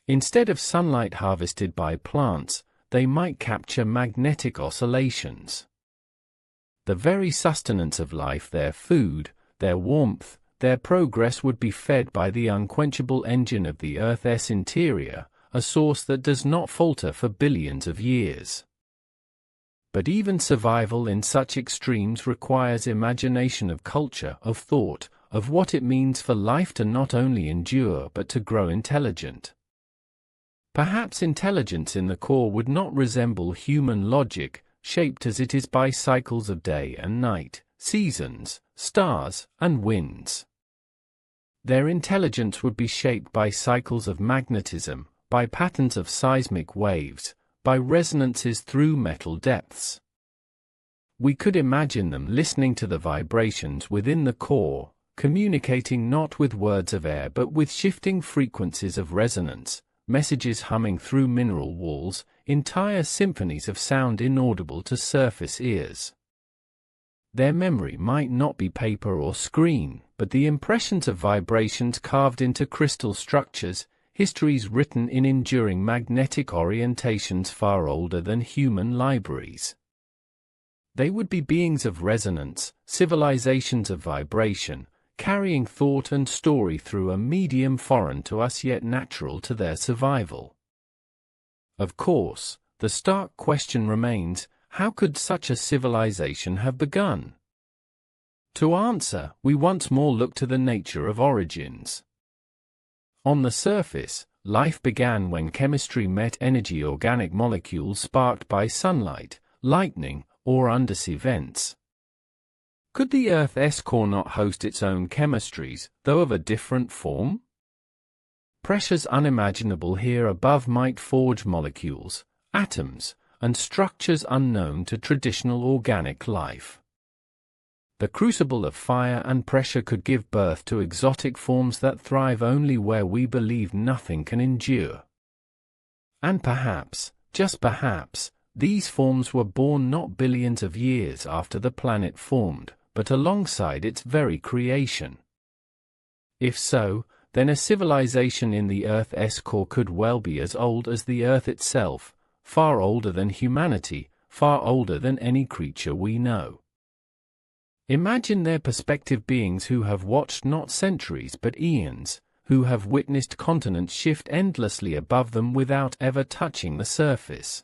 Instead of sunlight harvested by plants, they might capture magnetic oscillations. The very sustenance of life, their food, their warmth, their progress would be fed by the unquenchable engine of the Earth's interior, a source that does not falter for billions of years. But even survival in such extremes requires imagination of culture, of thought, of what it means for life to not only endure but to grow intelligent. Perhaps intelligence in the core would not resemble human logic, shaped as it is by cycles of day and night, seasons, stars, and winds. Their intelligence would be shaped by cycles of magnetism, by patterns of seismic waves, by resonances through metal depths. We could imagine them listening to the vibrations within the core, communicating not with words of air but with shifting frequencies of resonance, messages humming through mineral walls, entire symphonies of sound inaudible to surface ears. Their memory might not be paper or screen, but the impressions of vibrations carved into crystal structures, histories written in enduring magnetic orientations far older than human libraries. They would be beings of resonance, civilizations of vibration, carrying thought and story through a medium foreign to us yet natural to their survival. Of course, the stark question remains, how could such a civilization have begun? To answer, we once more look to the nature of origins. On the surface, life began when chemistry met energy, organic molecules sparked by sunlight, lightning, or undersea vents. Could the Earth's core not host its own chemistries, though of a different form? Pressures unimaginable here above might forge molecules, atoms, and structures unknown to traditional organic life. The crucible of fire and pressure could give birth to exotic forms that thrive only where we believe nothing can endure. And perhaps, just perhaps, these forms were born not billions of years after the planet formed, but alongside its very creation. If so, then a civilization in the Earth's core could well be as old as the Earth itself, far older than humanity, far older than any creature we know. Imagine their perspective beings who have watched not centuries but eons, who have witnessed continents shift endlessly above them without ever touching the surface.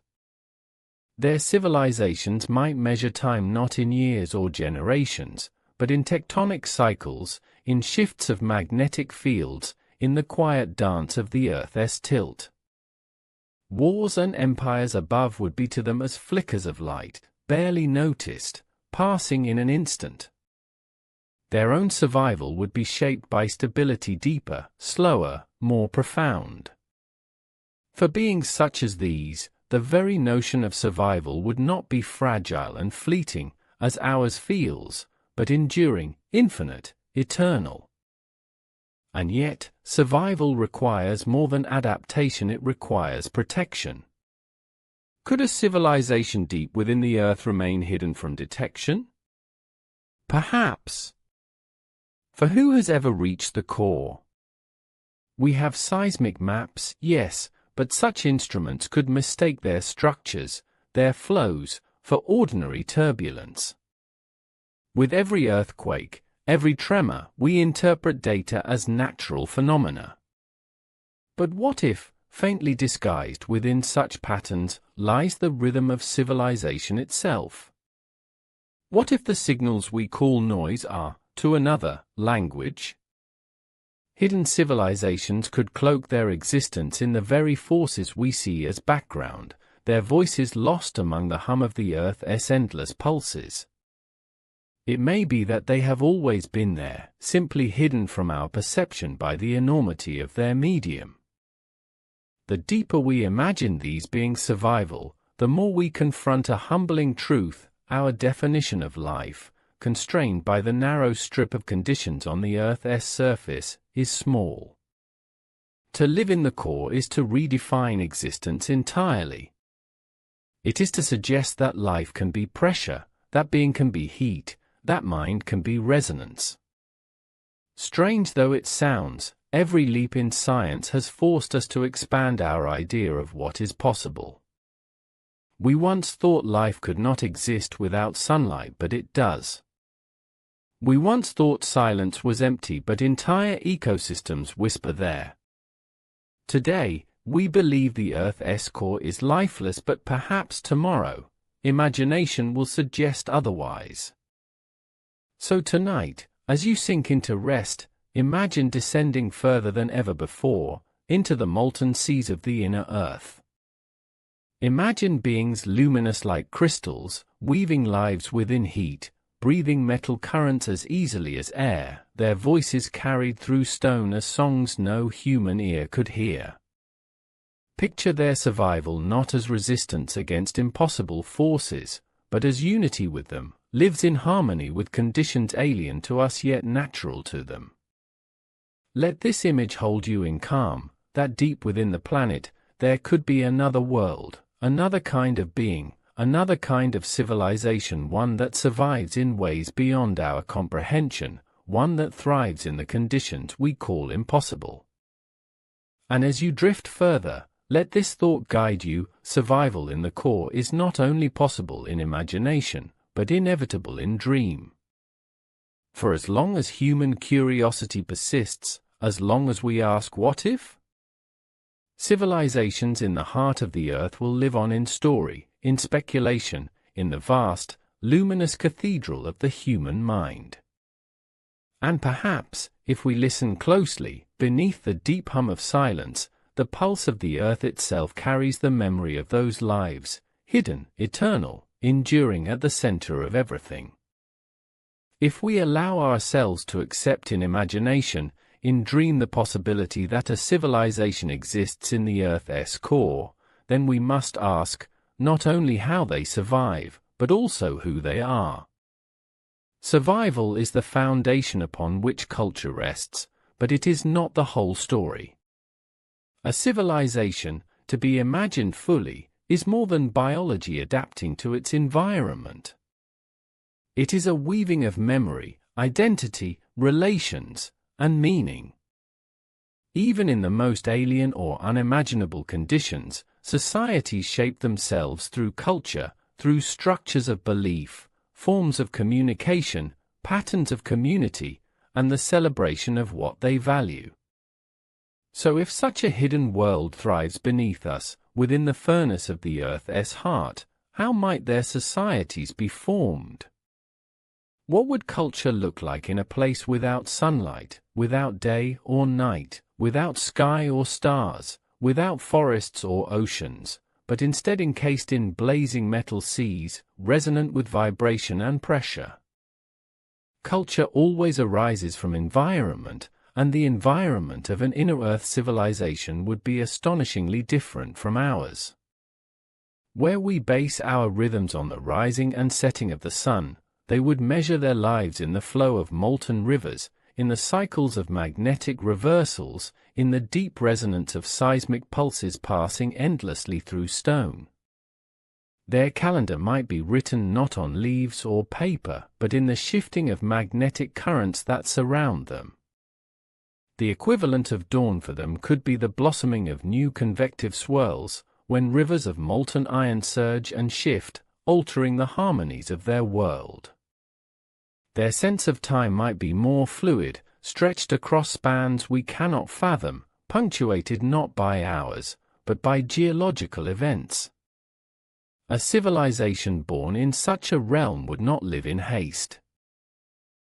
Their civilizations might measure time not in years or generations, but in tectonic cycles, in shifts of magnetic fields, in the quiet dance of the Earth's tilt. Wars and empires above would be to them as flickers of light, barely noticed, passing in an instant. Their own survival would be shaped by stability deeper, slower, more profound. For beings such as these, the very notion of survival would not be fragile and fleeting, as ours feels, but enduring, infinite, eternal. And yet, survival requires more than adaptation, it requires protection. Could a civilization deep within the Earth remain hidden from detection? Perhaps. For who has ever reached the core? We have seismic maps, yes, but such instruments could mistake their structures, their flows, for ordinary turbulence. With every earthquake, every tremor, we interpret data as natural phenomena. But what if, faintly disguised within such patterns, lies the rhythm of civilization itself? What if the signals we call noise are, to another, language? Hidden civilizations could cloak their existence in the very forces we see as background, their voices lost among the hum of the Earth's endless pulses. It may be that they have always been there, simply hidden from our perception by the enormity of their medium. The deeper we imagine these beings' survival, the more we confront a humbling truth: our definition of life, constrained by the narrow strip of conditions on the Earth's surface, is small. To live in the core is to redefine existence entirely. It is to suggest that life can be pressure, that being can be heat, that mind can be resonance. Strange though it sounds, every leap in science has forced us to expand our idea of what is possible. We once thought life could not exist without sunlight, but it does. We once thought silence was empty, but entire ecosystems whisper there. Today, we believe the Earth's core is lifeless, but perhaps tomorrow, imagination will suggest otherwise. So tonight, as you sink into rest, imagine descending further than ever before, into the molten seas of the inner Earth. Imagine beings luminous like crystals, weaving lives within heat, breathing metal currents as easily as air, their voices carried through stone as songs no human ear could hear. Picture their survival not as resistance against impossible forces, but as unity with them, lives in harmony with conditions alien to us yet natural to them. Let this image hold you in calm, that deep within the planet, there could be another world, another kind of being, another kind of civilization, one that survives in ways beyond our comprehension, one that thrives in the conditions we call impossible. And as you drift further, let this thought guide you: survival in the core is not only possible in imagination, but inevitable in dream. For as long as human curiosity persists, as long as we ask what if? Civilizations in the heart of the earth will live on in story, in speculation, in the vast, luminous cathedral of the human mind. And perhaps, if we listen closely, beneath the deep hum of silence, the pulse of the earth itself carries the memory of those lives, hidden, eternal, enduring at the center of everything. If we allow ourselves to accept in imagination, in dream, the possibility that a civilization exists in the Earth's core, then we must ask, not only how they survive, but also who they are. Survival is the foundation upon which culture rests, but it is not the whole story. A civilization, to be imagined fully, is more than biology adapting to its environment. It is a weaving of memory, identity, relations, and meaning. Even in the most alien or unimaginable conditions, societies shape themselves through culture, through structures of belief, forms of communication, patterns of community, and the celebration of what they value. So if such a hidden world thrives beneath us, within the furnace of the Earth's heart, how might their societies be formed? What would culture look like in a place without sunlight, without day or night, without sky or stars, without forests or oceans, but instead encased in blazing metal seas, resonant with vibration and pressure? Culture always arises from environment, and the environment of an inner Earth civilization would be astonishingly different from ours. Where we base our rhythms on the rising and setting of the sun, they would measure their lives in the flow of molten rivers, in the cycles of magnetic reversals, in the deep resonance of seismic pulses passing endlessly through stone. Their calendar might be written not on leaves or paper, but in the shifting of magnetic currents that surround them. The equivalent of dawn for them could be the blossoming of new convective swirls, when rivers of molten iron surge and shift, altering the harmonies of their world. Their sense of time might be more fluid, stretched across spans we cannot fathom, punctuated not by hours, but by geological events. A civilization born in such a realm would not live in haste.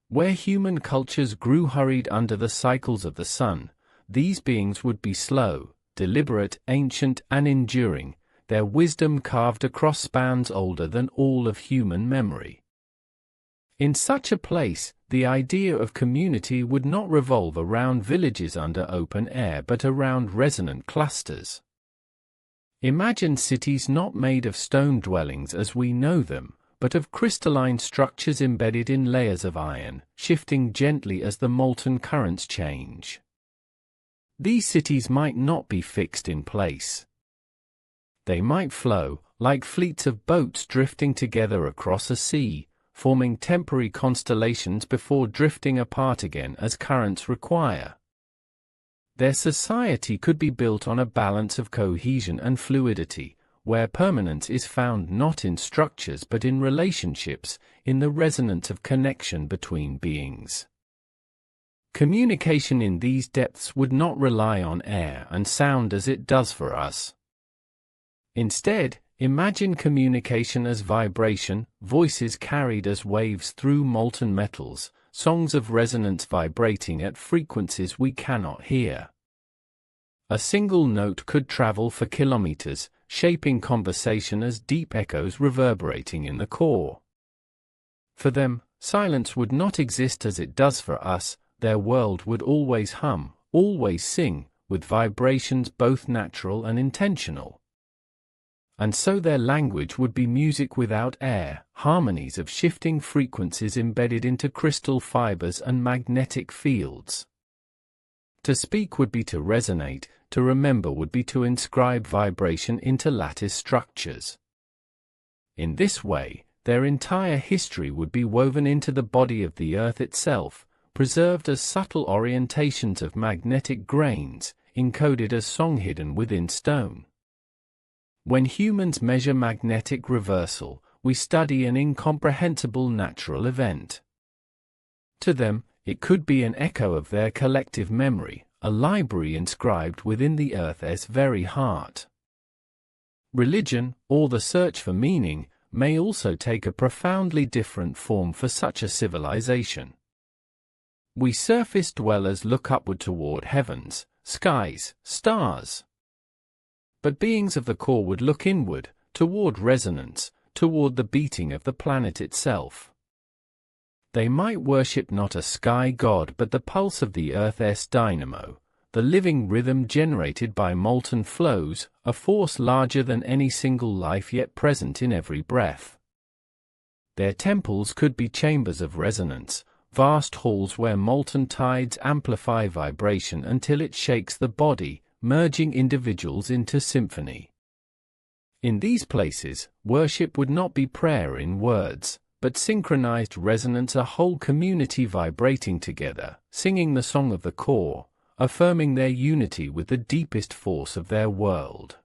Where human cultures grew hurried under the cycles of the sun, these beings would be slow, deliberate, ancient, and enduring, their wisdom carved across spans older than all of human memory. In such a place, the idea of community would not revolve around villages under open air but around resonant clusters. Imagine cities not made of stone dwellings as we know them, but of crystalline structures embedded in layers of iron, shifting gently as the molten currents change. These cities might not be fixed in place. They might flow, like fleets of boats drifting together across a sea, forming temporary constellations before drifting apart again as currents require. Their society could be built on a balance of cohesion and fluidity, where permanence is found not in structures but in relationships, in the resonance of connection between beings. Communication in these depths would not rely on air and sound as it does for us. Instead, imagine communication as vibration, voices carried as waves through molten metals, songs of resonance vibrating at frequencies we cannot hear. A single note could travel for kilometers, shaping conversation as deep echoes reverberating in the core. For them, silence would not exist as it does for us. Their world would always hum, always sing, with vibrations both natural and intentional. And so their language would be music without air, harmonies of shifting frequencies embedded into crystal fibers and magnetic fields. To speak would be to resonate, to remember would be to inscribe vibration into lattice structures. In this way, their entire history would be woven into the body of the earth itself, preserved as subtle orientations of magnetic grains, encoded as song hidden within stone. When humans measure magnetic reversal, we study an incomprehensible natural event. To them, it could be an echo of their collective memory, a library inscribed within the Earth's very heart. Religion, or the search for meaning, may also take a profoundly different form for such a civilization. We surface dwellers look upward toward heavens, skies, stars. But beings of the core would look inward, toward resonance, toward the beating of the planet itself. They might worship not a sky god but the pulse of the Earth's dynamo, the living rhythm generated by molten flows, a force larger than any single life yet present in every breath. Their temples could be chambers of resonance, vast halls where molten tides amplify vibration until it shakes the body, merging individuals into symphony. In these places, worship would not be prayer in words, but synchronized resonance, a whole community vibrating together, singing the song of the core, affirming their unity with the deepest force of their world.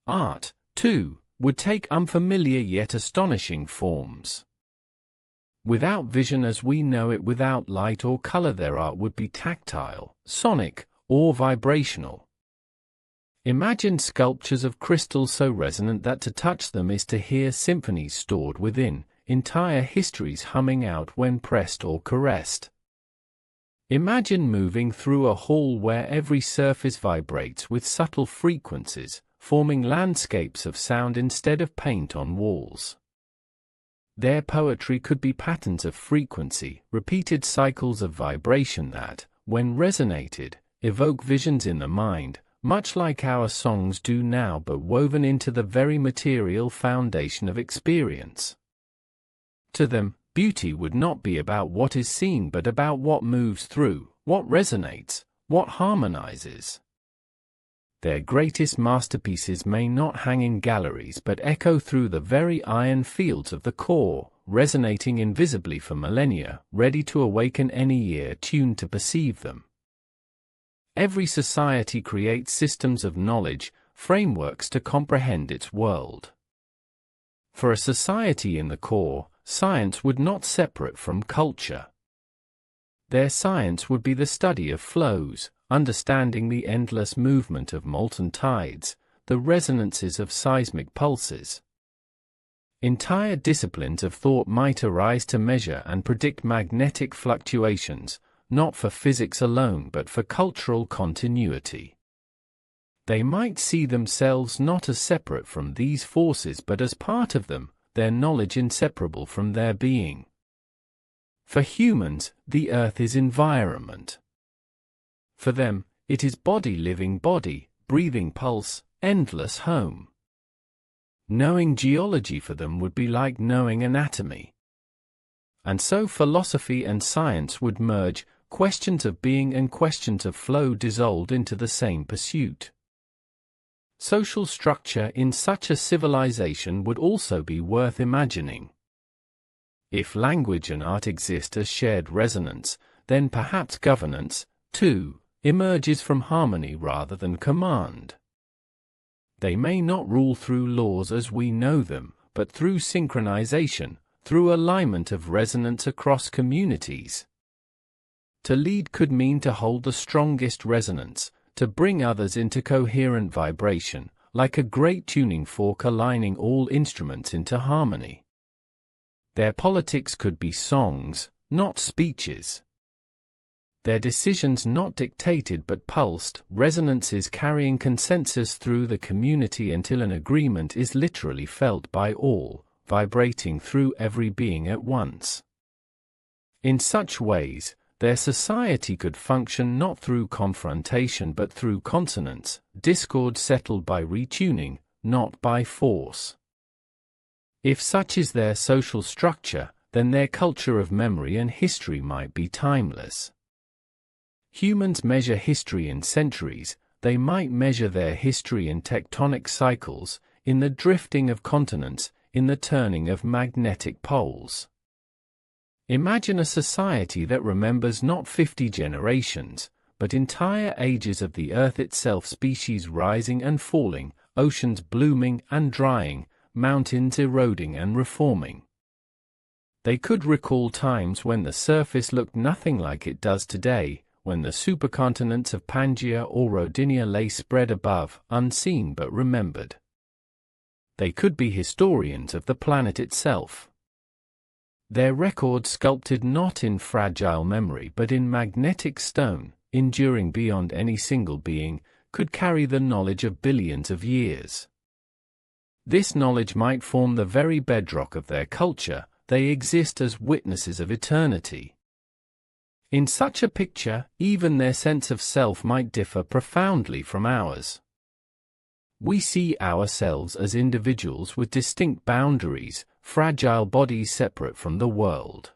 Art, too, would take unfamiliar yet astonishing forms. Without vision as we know it, without light or color, their art would be tactile, sonic, or vibrational. Imagine sculptures of crystal so resonant that to touch them is to hear symphonies stored within, entire histories humming out when pressed or caressed. Imagine moving through a hall where every surface vibrates with subtle frequencies, forming landscapes of sound instead of paint on walls. Their poetry could be patterns of frequency, repeated cycles of vibration that, when resonated, evoke visions in the mind, much like our songs do now, but woven into the very material foundation of experience. To them, beauty would not be about what is seen but about what moves through, what resonates, what harmonizes. Their greatest masterpieces may not hang in galleries but echo through the very iron fields of the core, resonating invisibly for millennia, ready to awaken any ear tuned to perceive them. Every society creates systems of knowledge, frameworks to comprehend its world. For a society in the core, science would not separate from culture. Their science would be the study of flows, understanding the endless movement of molten tides, the resonances of seismic pulses. Entire disciplines of thought might arise to measure and predict magnetic fluctuations, not for physics alone but for cultural continuity. They might see themselves not as separate from these forces but as part of them, their knowledge inseparable from their being. For humans, the earth is environment. For them, it is body, living body, breathing pulse, endless home. Knowing geology for them would be like knowing anatomy. And so philosophy and science would merge, questions of being and questions of flow dissolved into the same pursuit. Social structure in such a civilization would also be worth imagining. If language and art exist as shared resonance, then perhaps governance, too, emerges from harmony rather than command. They may not rule through laws as we know them, but through synchronization, through alignment of resonance across communities. To lead could mean to hold the strongest resonance, to bring others into coherent vibration, like a great tuning fork aligning all instruments into harmony. Their politics could be songs, not speeches. Their decisions not dictated but pulsed, resonances carrying consensus through the community until an agreement is literally felt by all, vibrating through every being at once. In such ways, their society could function not through confrontation but through consonance, discord settled by retuning, not by force. If such is their social structure, then their culture of memory and history might be timeless. Humans measure history in centuries, they might measure their history in tectonic cycles, in the drifting of continents, in the turning of magnetic poles. Imagine a society that remembers not 50 generations, but entire ages of the Earth itself, species rising and falling, oceans blooming and drying, mountains eroding and reforming. They could recall times when the surface looked nothing like it does today, when the supercontinents of Pangaea or Rodinia lay spread above, unseen but remembered. They could be historians of the planet itself. Their record sculpted not in fragile memory but in magnetic stone, enduring beyond any single being, could carry the knowledge of billions of years. This knowledge might form the very bedrock of their culture. They exist as witnesses of eternity. In such a picture, even their sense of self might differ profoundly from ours. We see ourselves as individuals with distinct boundaries, fragile bodies separate from the world.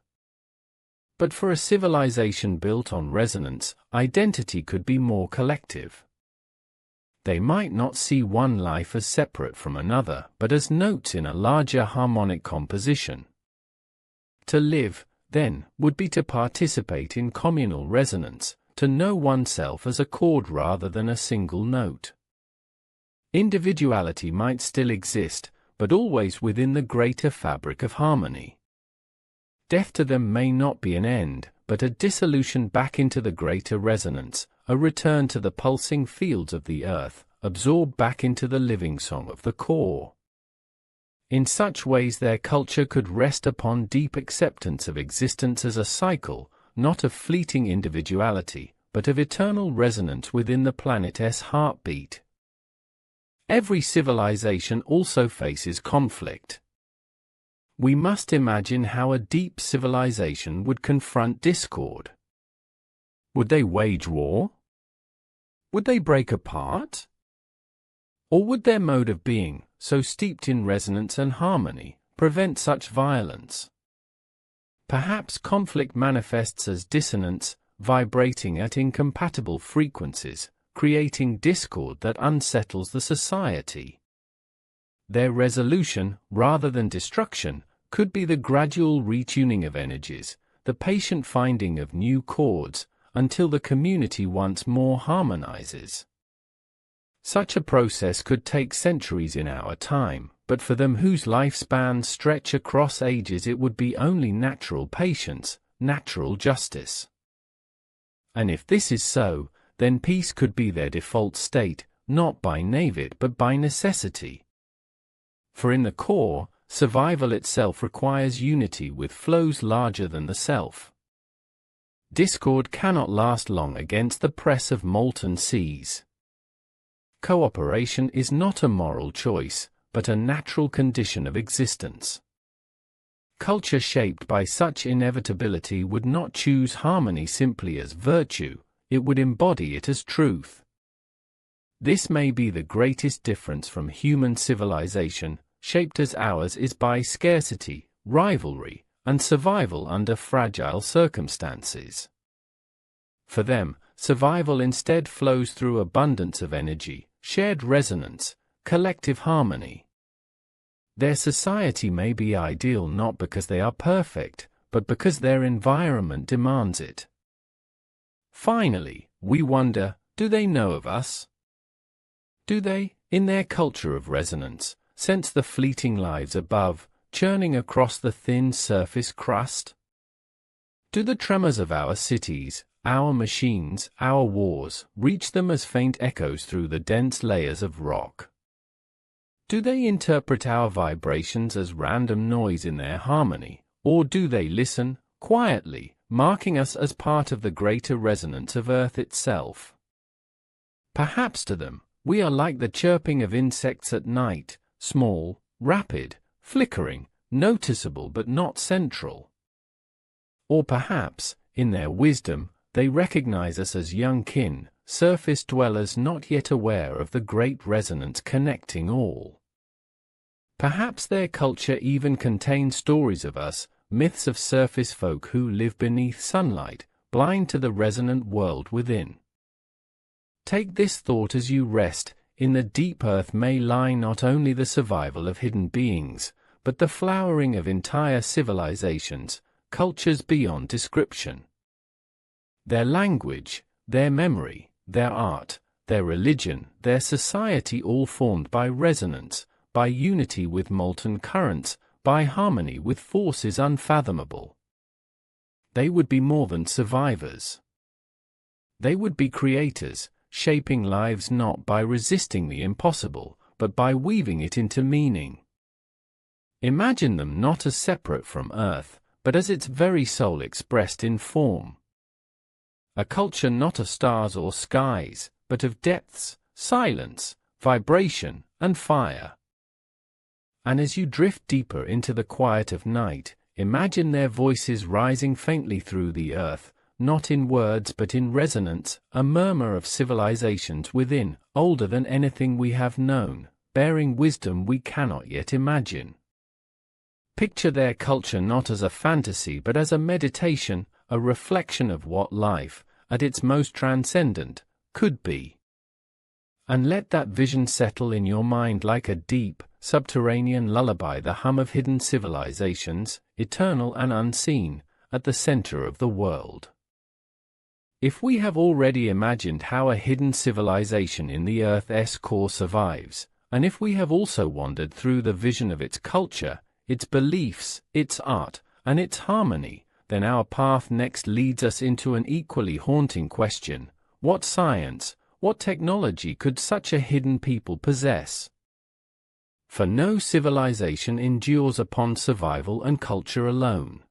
But for a civilization built on resonance, identity could be more collective. They might not see one life as separate from another, but as notes in a larger harmonic composition. To live, then, would be to participate in communal resonance, to know oneself as a chord rather than a single note. Individuality might still exist, but always within the greater fabric of harmony. Death to them may not be an end, but a dissolution back into the greater resonance, a return to the pulsing fields of the earth, absorbed back into the living song of the core. In such ways their culture could rest upon deep acceptance of existence as a cycle, not of fleeting individuality, but of eternal resonance within the planet's heartbeat. Every civilization also faces conflict. We must imagine how a deep civilization would confront discord. Would they wage war? Would they break apart? Or would their mode of being, so steeped in resonance and harmony, prevent such violence? Perhaps conflict manifests as dissonance, vibrating at incompatible frequencies, creating discord that unsettles the society. Their resolution, rather than destruction, could be the gradual retuning of energies, the patient finding of new chords, until the community once more harmonizes. Such a process could take centuries in our time, but for them whose lifespans stretch across ages it would be only natural patience, natural justice. And if this is so, then peace could be their default state, not by naivete but by necessity. For in the core, survival itself requires unity with flows larger than the self. Discord cannot last long against the press of molten seas. Cooperation is not a moral choice, but a natural condition of existence. Culture shaped by such inevitability would not choose harmony simply as virtue, it would embody it as truth. This may be the greatest difference from human civilization, shaped as ours is by scarcity, rivalry, and survival under fragile circumstances. For them, survival instead flows through abundance of energy, shared resonance, collective harmony. Their society may be ideal not because they are perfect, but because their environment demands it. Finally, we wonder, do they know of us? Do they, in their culture of resonance, sense the fleeting lives above, churning across the thin surface crust? Do the tremors of our cities, our machines, our wars, reach them as faint echoes through the dense layers of rock? Do they interpret our vibrations as random noise in their harmony, or do they listen, quietly, marking us as part of the greater resonance of Earth itself? Perhaps to them, we are like the chirping of insects at night, small, rapid, flickering, noticeable but not central. Or perhaps, in their wisdom, they recognize us as young kin, surface dwellers not yet aware of the great resonance connecting all. Perhaps their culture even contains stories of us, myths of surface folk who live beneath sunlight, blind to the resonant world within. Take this thought as you rest. In the deep earth may lie not only the survival of hidden beings, but the flowering of entire civilizations, cultures beyond description. Their language, their memory, their art, their religion, their society all formed by resonance, by unity with molten currents, by harmony with forces unfathomable. They would be more than survivors. They would be creators, shaping lives not by resisting the impossible, but by weaving it into meaning. Imagine them not as separate from Earth, but as its very soul expressed in form. A culture not of stars or skies, but of depths, silence, vibration, and fire. And as you drift deeper into the quiet of night, imagine their voices rising faintly through the earth, not in words but in resonance, a murmur of civilizations within, older than anything we have known, bearing wisdom we cannot yet imagine. Picture their culture not as a fantasy but as a meditation, a reflection of what life, at its most transcendent, could be. And let that vision settle in your mind like a deep, subterranean lullaby, the hum of hidden civilizations, eternal and unseen, at the center of the world. If we have already imagined how a hidden civilization in the Earth's core survives, and if we have also wandered through the vision of its culture, its beliefs, its art, and its harmony, then our path next leads us into an equally haunting question: what science, what technology could such a hidden people possess? For no civilization endures upon survival and culture alone.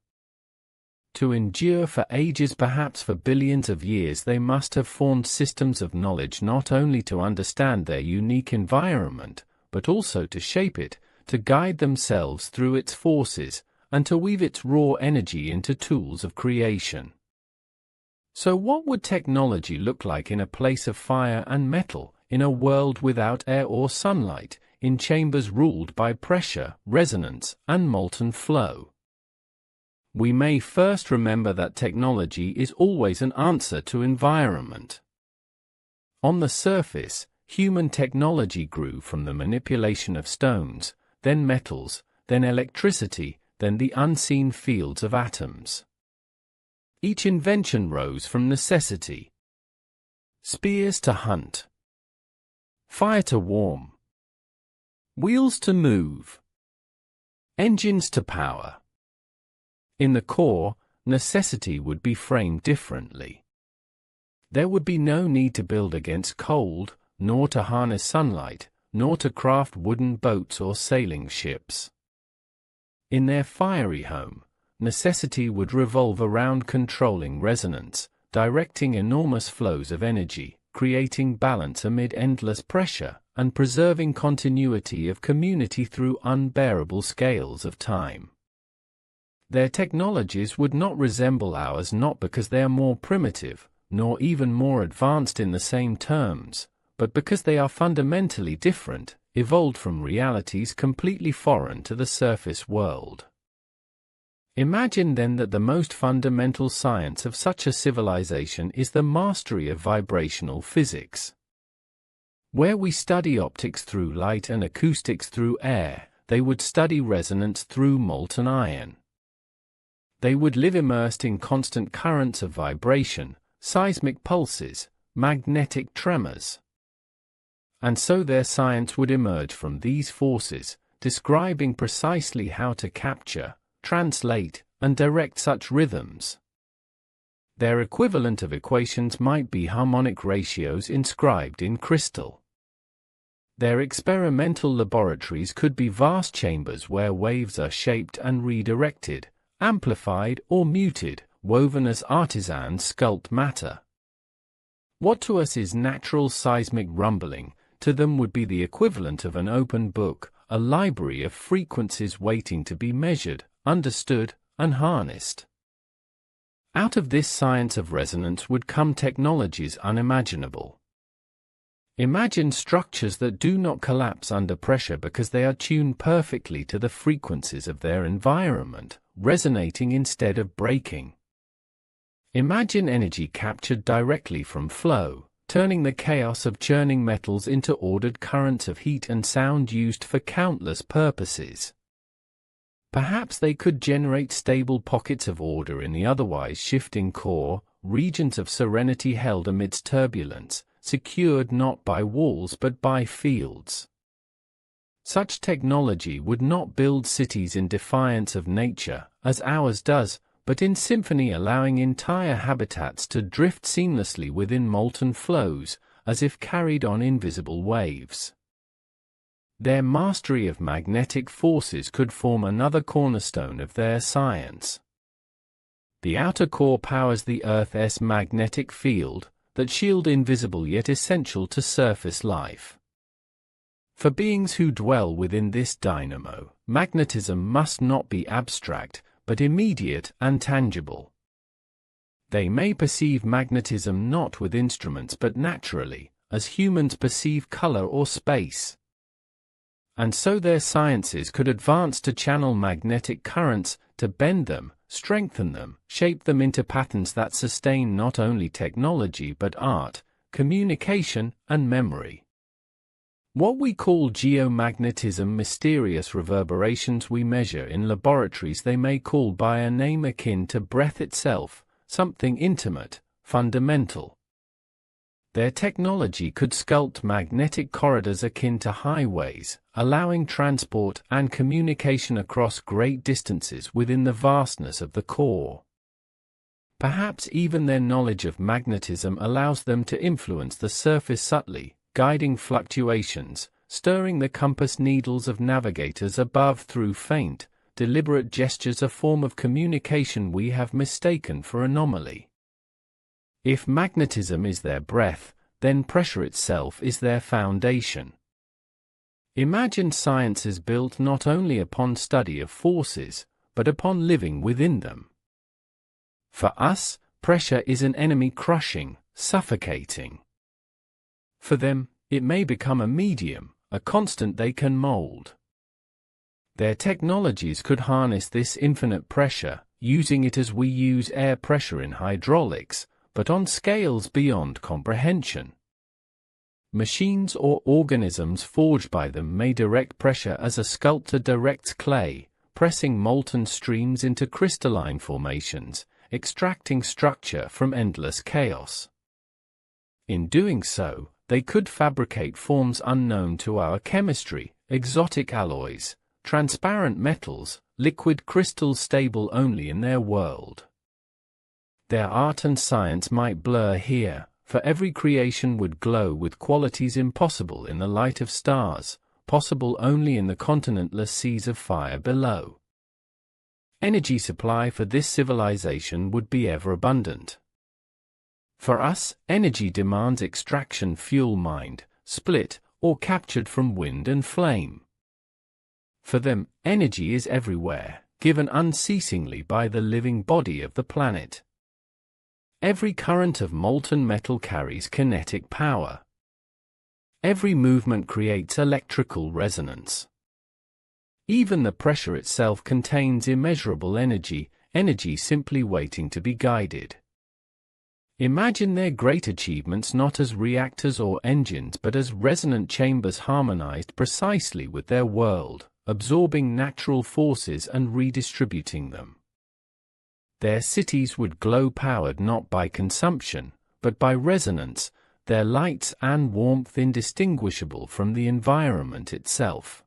To endure for ages, perhaps for billions of years, they must have formed systems of knowledge not only to understand their unique environment, but also to shape it, to guide themselves through its forces, and to weave its raw energy into tools of creation. So what would technology look like in a place of fire and metal, in a world without air or sunlight, in chambers ruled by pressure, resonance, and molten flow? We may first remember that technology is always an answer to environment. On the surface, human technology grew from the manipulation of stones, then metals, then electricity, then the unseen fields of atoms. Each invention rose from necessity. Spears to hunt, fire to warm, wheels to move, engines to power. In the core, necessity would be framed differently. There would be no need to build against cold, nor to harness sunlight, nor to craft wooden boats or sailing ships. In their fiery home, necessity would revolve around controlling resonance, directing enormous flows of energy, creating balance amid endless pressure, and preserving continuity of community through unbearable scales of time. Their technologies would not resemble ours, not because they are more primitive, nor even more advanced in the same terms, but because they are fundamentally different, evolved from realities completely foreign to the surface world. Imagine then that the most fundamental science of such a civilization is the mastery of vibrational physics. Where we study optics through light and acoustics through air, they would study resonance through molten iron. They would live immersed in constant currents of vibration, seismic pulses, magnetic tremors. And so their science would emerge from these forces, describing precisely how to capture, translate, and direct such rhythms. Their equivalent of equations might be harmonic ratios inscribed in crystal. Their experimental laboratories could be vast chambers where waves are shaped and redirected, amplified or muted, woven as artisans sculpt matter. What to us is natural seismic rumbling, to them would be the equivalent of an open book, a library of frequencies waiting to be measured, understood, and harnessed. Out of this science of resonance would come technologies unimaginable. Imagine structures that do not collapse under pressure because they are tuned perfectly to the frequencies of their environment, resonating instead of breaking. Imagine energy captured directly from flow, turning the chaos of churning metals into ordered currents of heat and sound used for countless purposes. Perhaps they could generate stable pockets of order in the otherwise shifting core, regions of serenity held amidst turbulence, secured not by walls but by fields. Such technology would not build cities in defiance of nature, as ours does, but in symphony, allowing entire habitats to drift seamlessly within molten flows, as if carried on invisible waves. Their mastery of magnetic forces could form another cornerstone of their science. The outer core powers the Earth's magnetic field, that shield invisible yet essential to surface life. For beings who dwell within this dynamo, magnetism must not be abstract, but immediate and tangible. They may perceive magnetism not with instruments but naturally, as humans perceive color or space. And so their sciences could advance to channel magnetic currents, to bend them, strengthen them, shape them into patterns that sustain not only technology but art, communication, and memory. What we call geomagnetism, mysterious reverberations we measure in laboratories, they may call by a name akin to breath itself, something intimate, fundamental. Their technology could sculpt magnetic corridors akin to highways, allowing transport and communication across great distances within the vastness of the core. Perhaps even their knowledge of magnetism allows them to influence the surface subtly, guiding fluctuations, stirring the compass needles of navigators above through faint, deliberate gestures, a form of communication we have mistaken for anomaly. If magnetism is their breath, then pressure itself is their foundation. Imagine sciences built not only upon study of forces, but upon living within them. For us, pressure is an enemy, crushing, suffocating. For them, it may become a medium, a constant they can mold. Their technologies could harness this infinite pressure, using it as we use air pressure in hydraulics, but on scales beyond comprehension. Machines or organisms forged by them may direct pressure as a sculptor directs clay, pressing molten streams into crystalline formations, extracting structure from endless chaos. In doing so, they could fabricate forms unknown to our chemistry, exotic alloys, transparent metals, liquid crystals stable only in their world. Their art and science might blur here, for every creation would glow with qualities impossible in the light of stars, possible only in the continentless seas of fire below. Energy supply for this civilization would be ever abundant. For us, energy demands extraction, fuel mined, split, or captured from wind and flame. For them, energy is everywhere, given unceasingly by the living body of the planet. Every current of molten metal carries kinetic power. Every movement creates electrical resonance. Even the pressure itself contains immeasurable energy, energy simply waiting to be guided. Imagine their great achievements not as reactors or engines but as resonant chambers harmonized precisely with their world, absorbing natural forces and redistributing them. Their cities would glow powered not by consumption, but by resonance, their lights and warmth indistinguishable from the environment itself.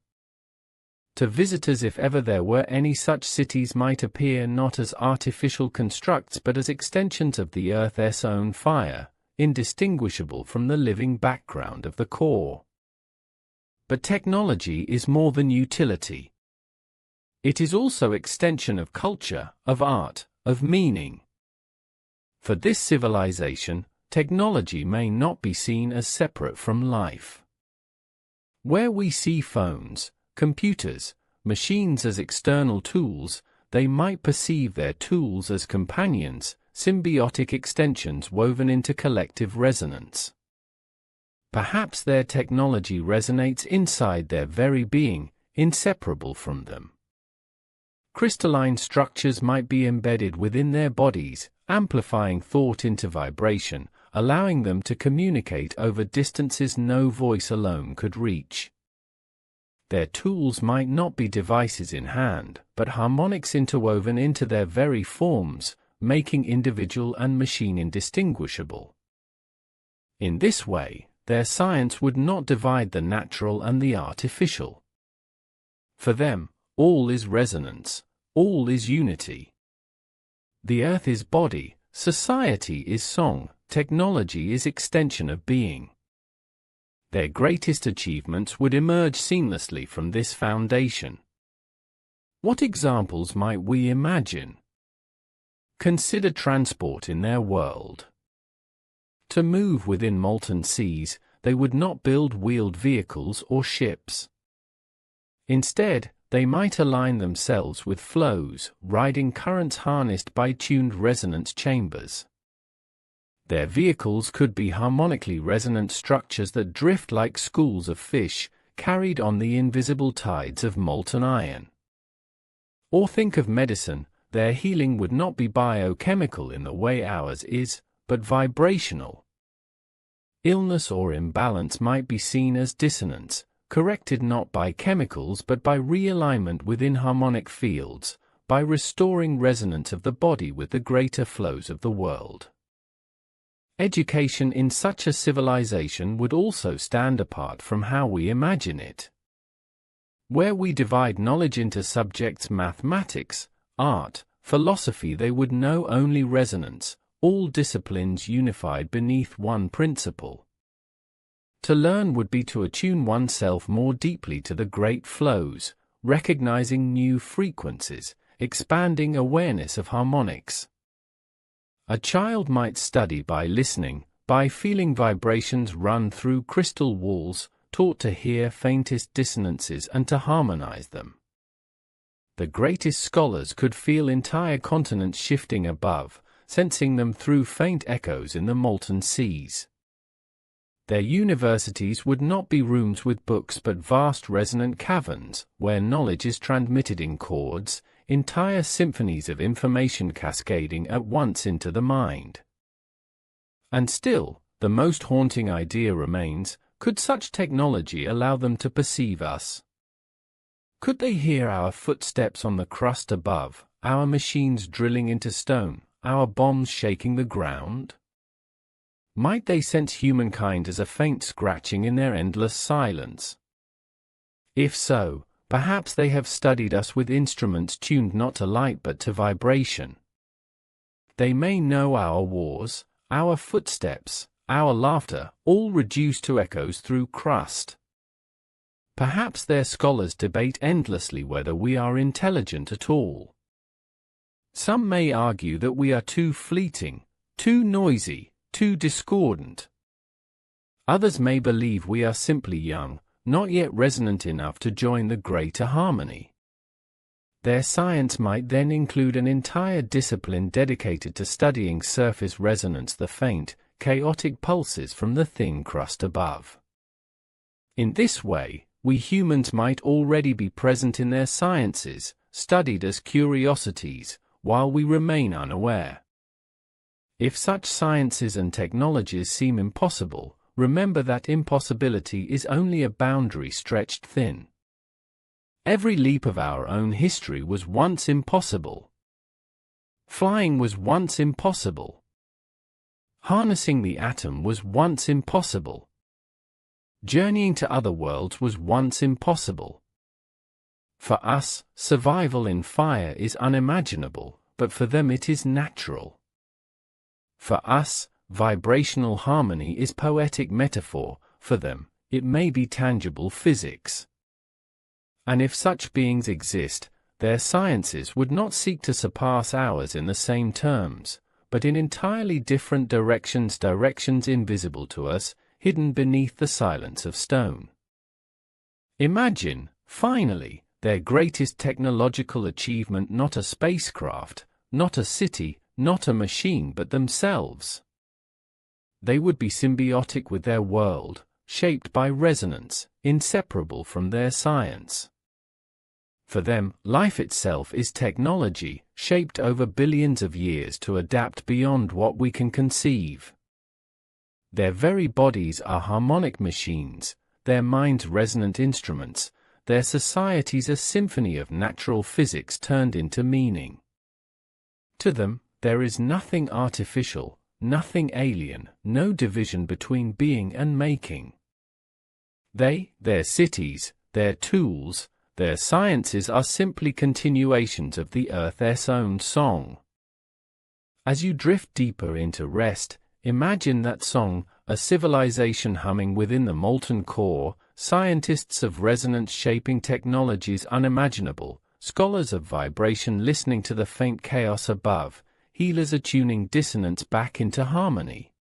To visitors, if ever there were any, such cities might appear not as artificial constructs but as extensions of the Earth's own fire, indistinguishable from the living background of the core. But technology is more than utility. It is also extension of culture, of art, of meaning. For this civilization, technology may not be seen as separate from life. Where we see phones, computers, machines as external tools, they might perceive their tools as companions, symbiotic extensions woven into collective resonance. Perhaps their technology resonates inside their very being, inseparable from them. Crystalline structures might be embedded within their bodies, amplifying thought into vibration, allowing them to communicate over distances no voice alone could reach. Their tools might not be devices in hand, but harmonics interwoven into their very forms, making individual and machine indistinguishable. In this way, their science would not divide the natural and the artificial. For them, all is resonance, all is unity. The earth is body, society is song, technology is extension of being. Their greatest achievements would emerge seamlessly from this foundation. What examples might we imagine? Consider transport in their world. To move within molten seas, they would not build wheeled vehicles or ships. Instead, they might align themselves with flows, riding currents harnessed by tuned resonance chambers. Their vehicles could be harmonically resonant structures that drift like schools of fish, carried on the invisible tides of molten iron. Or think of medicine, their healing would not be biochemical in the way ours is, but vibrational. Illness or imbalance might be seen as dissonance, corrected not by chemicals but by realignment within harmonic fields, by restoring resonance of the body with the greater flows of the world. Education in such a civilization would also stand apart from how we imagine it. Where we divide knowledge into subjects mathematics, art, philosophy, they would know only resonance, all disciplines unified beneath one principle. To learn would be to attune oneself more deeply to the great flows, recognizing new frequencies, expanding awareness of harmonics. A child might study by listening, by feeling vibrations run through crystal walls, taught to hear faintest dissonances and to harmonize them. The greatest scholars could feel entire continents shifting above, sensing them through faint echoes in the molten seas. Their universities would not be rooms with books but vast resonant caverns, where knowledge is transmitted in chords, entire symphonies of information cascading at once into the mind. And still, the most haunting idea remains, could such technology allow them to perceive us? Could they hear our footsteps on the crust above, our machines drilling into stone, our bombs shaking the ground? Might they sense humankind as a faint scratching in their endless silence? If so, perhaps they have studied us with instruments tuned not to light but to vibration. They may know our wars, our footsteps, our laughter, all reduced to echoes through crust. Perhaps their scholars debate endlessly whether we are intelligent at all. Some may argue that we are too fleeting, too noisy, too discordant. Others may believe we are simply young, not yet resonant enough to join the greater harmony. Their science might then include an entire discipline dedicated to studying surface resonance, the faint, chaotic pulses from the thin crust above. In this way, we humans might already be present in their sciences, studied as curiosities, while we remain unaware. If such sciences and technologies seem impossible, remember that impossibility is only a boundary stretched thin. Every leap of our own history was once impossible. Flying was once impossible. Harnessing the atom was once impossible. Journeying to other worlds was once impossible. For us, survival in fire is unimaginable, but for them it is natural. For us, vibrational harmony is poetic metaphor, for them, it may be tangible physics. And if such beings exist, their sciences would not seek to surpass ours in the same terms, but in entirely different directions, directions invisible to us, hidden beneath the silence of stone. Imagine, finally, their greatest technological achievement not a spacecraft, not a city, not a machine but themselves. They would be symbiotic with their world, shaped by resonance, inseparable from their science. For them, life itself is technology, shaped over billions of years to adapt beyond what we can conceive. Their very bodies are harmonic machines, their minds resonant instruments, their societies a symphony of natural physics turned into meaning. To them, there is nothing artificial, nothing alien, no division between being and making. They, their cities, their tools, their sciences are simply continuations of the Earth's own song. As you drift deeper into rest, imagine that song, a civilization humming within the molten core, scientists of resonance shaping technologies unimaginable, scholars of vibration listening to the faint chaos above, healers attuning dissonance back into harmony.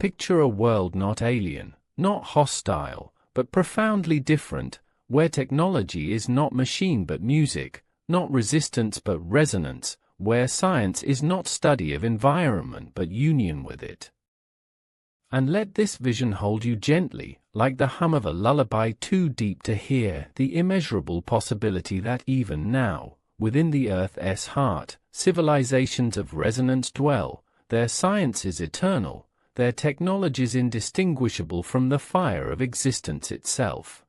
Picture a world not alien, not hostile, but profoundly different, where technology is not machine but music, not resistance but resonance, where science is not study of environment but union with it. And let this vision hold you gently, like the hum of a lullaby too deep to hear, the immeasurable possibility that even now, within the Earth's heart, civilizations of resonance dwell, their science is eternal, their technologies indistinguishable from the fire of existence itself.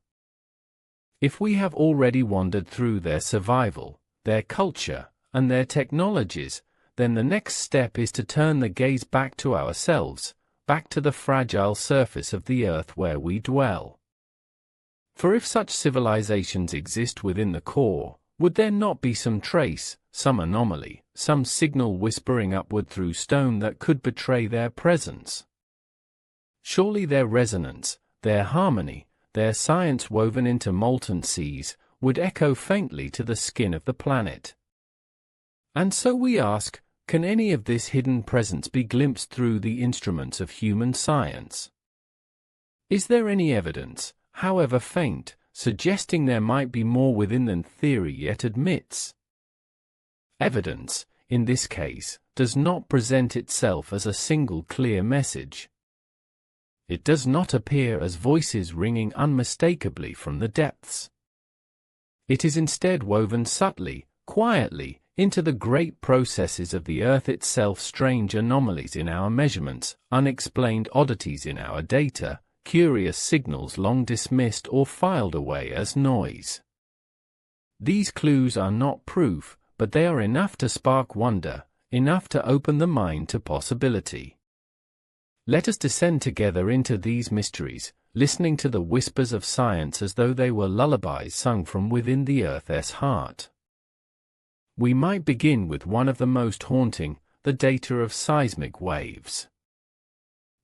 If we have already wandered through their survival, their culture, and their technologies, then the next step is to turn the gaze back to ourselves, back to the fragile surface of the earth where we dwell. For if such civilizations exist within the core, would there not be some trace, some anomaly, some signal whispering upward through stone that could betray their presence? Surely their resonance, their harmony, their science woven into molten seas, would echo faintly to the skin of the planet. And so we ask, can any of this hidden presence be glimpsed through the instruments of human science? Is there any evidence, however faint, suggesting there might be more within than theory yet admits? Evidence, in this case, does not present itself as a single clear message. It does not appear as voices ringing unmistakably from the depths. It is instead woven subtly, quietly, into the great processes of the earth itself, strange anomalies in our measurements, unexplained oddities in our data, curious signals long dismissed or filed away as noise. These clues are not proof, but they are enough to spark wonder, enough to open the mind to possibility. Let us descend together into these mysteries, listening to the whispers of science as though they were lullabies sung from within the Earth's heart. We might begin with one of the most haunting, the data of seismic waves.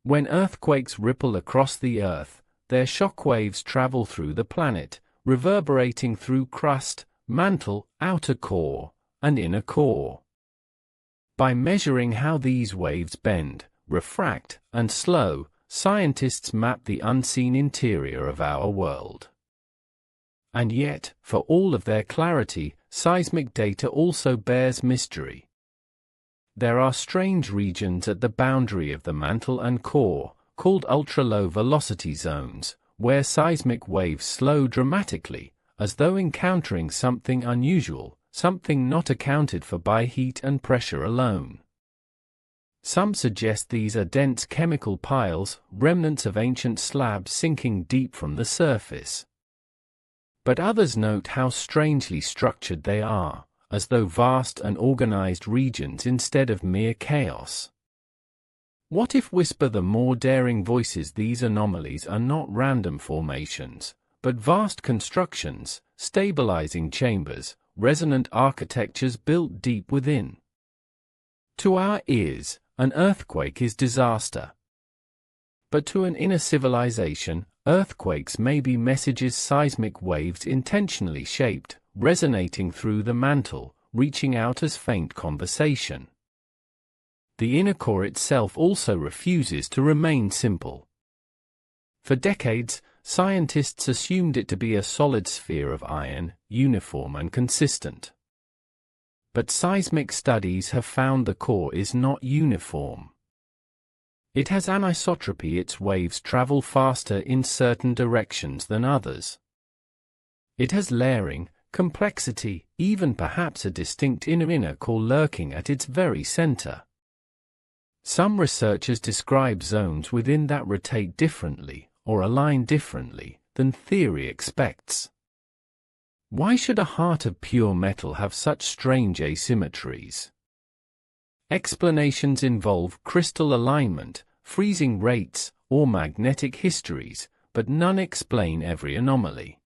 When earthquakes ripple across the Earth, their shock waves travel through the planet, reverberating through crust, mantle, outer core, and inner core. By measuring how these waves bend, refract, and slow, scientists map the unseen interior of our world. And yet, for all of their clarity, seismic data also bears mystery. There are strange regions at the boundary of the mantle and core, called ultra-low velocity zones, where seismic waves slow dramatically, as though encountering something unusual, something not accounted for by heat and pressure alone. Some suggest these are dense chemical piles, remnants of ancient slabs sinking deep from the surface. But others note how strangely structured they are, as though vast and organized regions instead of mere chaos. What if, whisper the more daring voices, these anomalies are not random formations, but vast constructions, stabilizing chambers, resonant architectures built deep within? To our ears, an earthquake is disaster. But to an inner civilization, earthquakes may be messages, seismic waves intentionally shaped, resonating through the mantle, reaching out as faint conversation. The inner core itself also refuses to remain simple. For decades, scientists assumed it to be a solid sphere of iron, uniform and consistent. But seismic studies have found the core is not uniform. It has anisotropy. Its waves travel faster in certain directions than others. It has layering, complexity, even perhaps a distinct inner core lurking at its very center. Some researchers describe zones within that rotate differently, or align differently, than theory expects. Why should a heart of pure metal have such strange asymmetries? Explanations involve crystal alignment, freezing rates, or magnetic histories, but none explain every anomaly.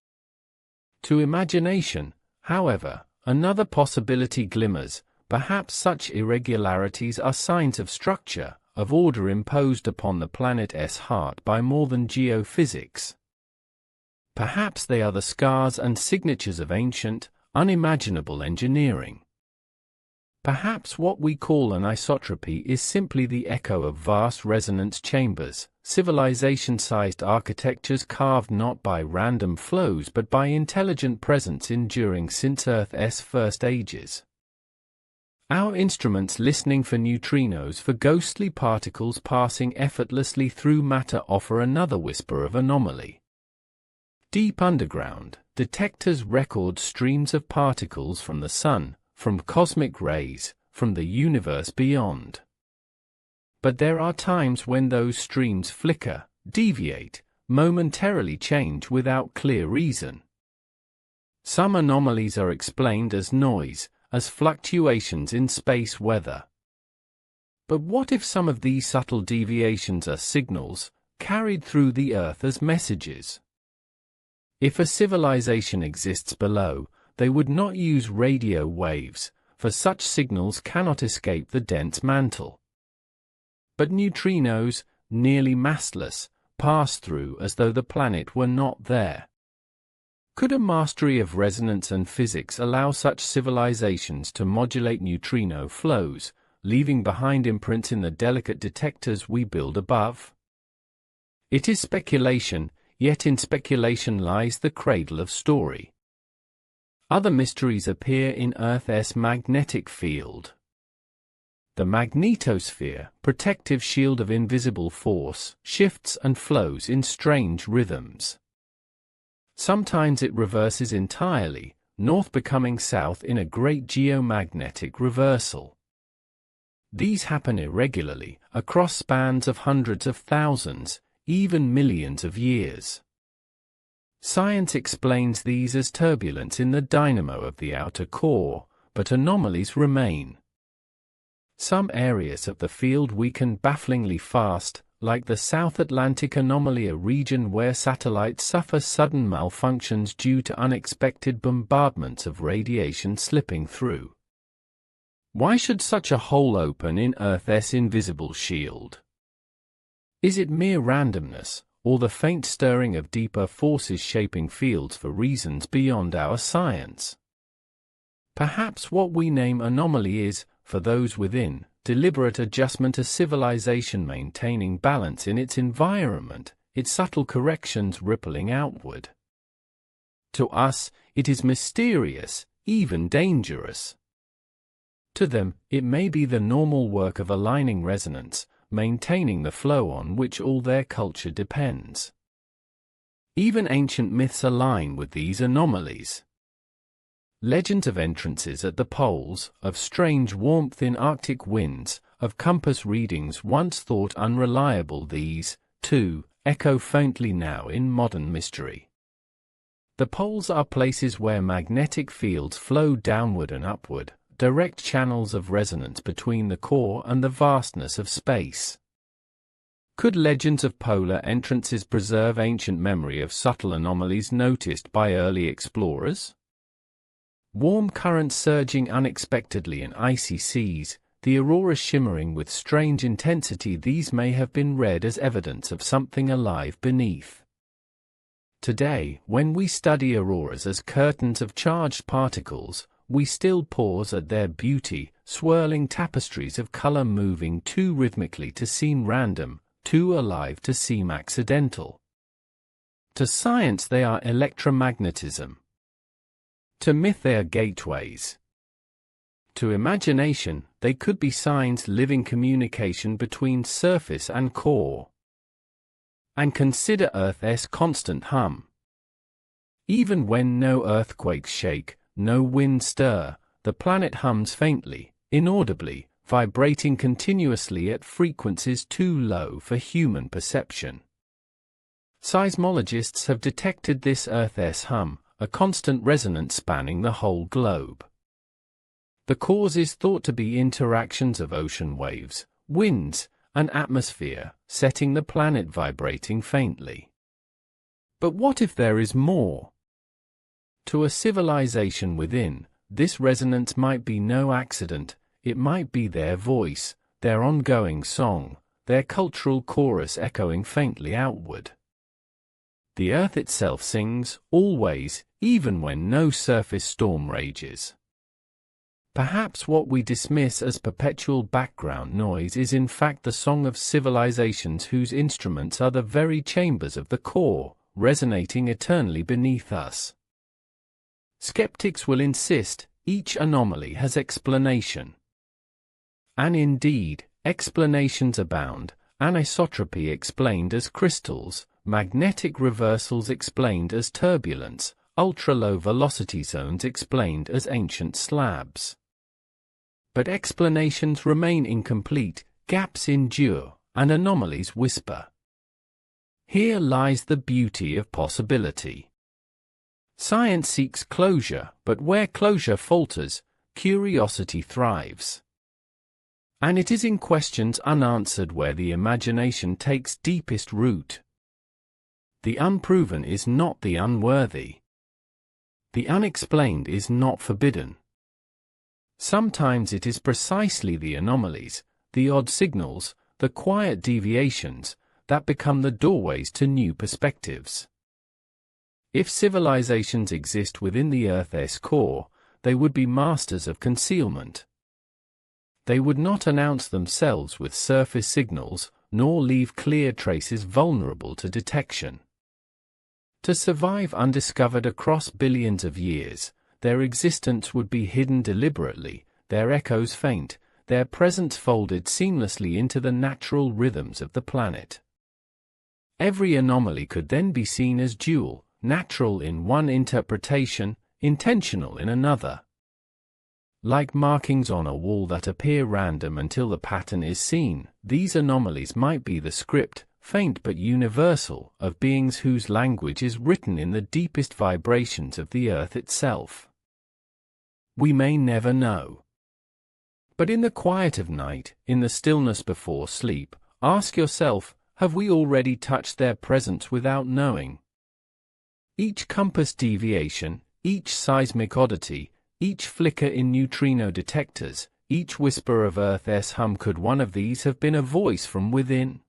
To imagination, however, another possibility glimmers. Perhaps such irregularities are signs of structure, of order imposed upon the planet's heart by more than geophysics. Perhaps they are the scars and signatures of ancient, unimaginable engineering. Perhaps what we call anisotropy is simply the echo of vast resonance chambers, civilization-sized architectures carved not by random flows but by intelligent presence enduring since Earth's first ages. Our instruments listening for neutrinos, for ghostly particles passing effortlessly through matter, offer another whisper of anomaly. Deep underground, detectors record streams of particles from the sun, from cosmic rays, from the universe beyond. But there are times when those streams flicker, deviate, momentarily change without clear reason. Some anomalies are explained as noise, as fluctuations in space weather. But what if some of these subtle deviations are signals, carried through the Earth as messages? If a civilization exists below, they would not use radio waves, for such signals cannot escape the dense mantle. But neutrinos, nearly massless, pass through as though the planet were not there. Could a mastery of resonance and physics allow such civilizations to modulate neutrino flows, leaving behind imprints in the delicate detectors we build above? It is speculation, yet in speculation lies the cradle of story. Other mysteries appear in Earth's magnetic field. The magnetosphere, protective shield of invisible force, shifts and flows in strange rhythms. Sometimes it reverses entirely, north becoming south in a great geomagnetic reversal. These happen irregularly, across spans of hundreds of thousands, even millions of years. Science explains these as turbulence in the dynamo of the outer core, but anomalies remain. Some areas of the field weaken bafflingly fast, like the South Atlantic anomaly, a region where satellites suffer sudden malfunctions due to unexpected bombardments of radiation slipping through. Why should such a hole open in Earth's invisible shield? Is it mere randomness, or the faint stirring of deeper forces shaping fields for reasons beyond our science? Perhaps what we name anomaly is, for those within, deliberate adjustment, a civilization maintaining balance in its environment, its subtle corrections rippling outward. To us, it is mysterious, even dangerous. To them, it may be the normal work of aligning resonance, maintaining the flow on which all their culture depends. Even ancient myths align with these anomalies. Legends of entrances at the poles, of strange warmth in Arctic winds, of compass readings once thought unreliable, these, too, echo faintly now in modern mystery. The poles are places where magnetic fields flow downward and upward, direct channels of resonance between the core and the vastness of space. Could legends of polar entrances preserve ancient memory of subtle anomalies noticed by early explorers? Warm currents surging unexpectedly in icy seas, the aurora shimmering with strange intensity, these may have been read as evidence of something alive beneath. Today, when we study auroras as curtains of charged particles, we still pause at their beauty, swirling tapestries of color moving too rhythmically to seem random, too alive to seem accidental. To science they are electromagnetism. To myth they are gateways. To imagination, they could be signs living communication between surface and core. And consider Earth's constant hum. Even when no earthquakes shake, no winds stir, the planet hums faintly, inaudibly, vibrating continuously at frequencies too low for human perception. Seismologists have detected this Earth's hum, a constant resonance spanning the whole globe. The cause is thought to be interactions of ocean waves, winds, and atmosphere, setting the planet vibrating faintly. But what if there is more? To a civilization within, this resonance might be no accident, it might be their voice, their ongoing song, their cultural chorus echoing faintly outward. The Earth itself sings, always, even when no surface storm rages. Perhaps what we dismiss as perpetual background noise is in fact the song of civilizations whose instruments are the very chambers of the core, resonating eternally beneath us. Skeptics will insist, each anomaly has explanation. And indeed, explanations abound, anisotropy explained as crystals, magnetic reversals explained as turbulence, ultra-low velocity zones explained as ancient slabs. But explanations remain incomplete, gaps endure, and anomalies whisper. Here lies the beauty of possibility. Science seeks closure, but where closure falters, curiosity thrives. And it is in questions unanswered where the imagination takes deepest root. The unproven is not the unworthy. The unexplained is not forbidden. Sometimes it is precisely the anomalies, the odd signals, the quiet deviations, that become the doorways to new perspectives. If civilizations exist within the Earth's core, they would be masters of concealment. They would not announce themselves with surface signals, nor leave clear traces vulnerable to detection. To survive undiscovered across billions of years, their existence would be hidden deliberately, their echoes faint, their presence folded seamlessly into the natural rhythms of the planet. Every anomaly could then be seen as dual, natural in one interpretation, intentional in another. Like markings on a wall that appear random until the pattern is seen, these anomalies might be the script, faint but universal, of beings whose language is written in the deepest vibrations of the Earth itself. We may never know. But in the quiet of night, in the stillness before sleep, ask yourself, have we already touched their presence without knowing? Each compass deviation, each seismic oddity, each flicker in neutrino detectors, each whisper of Earth's hum, could one of these have been a voice from within?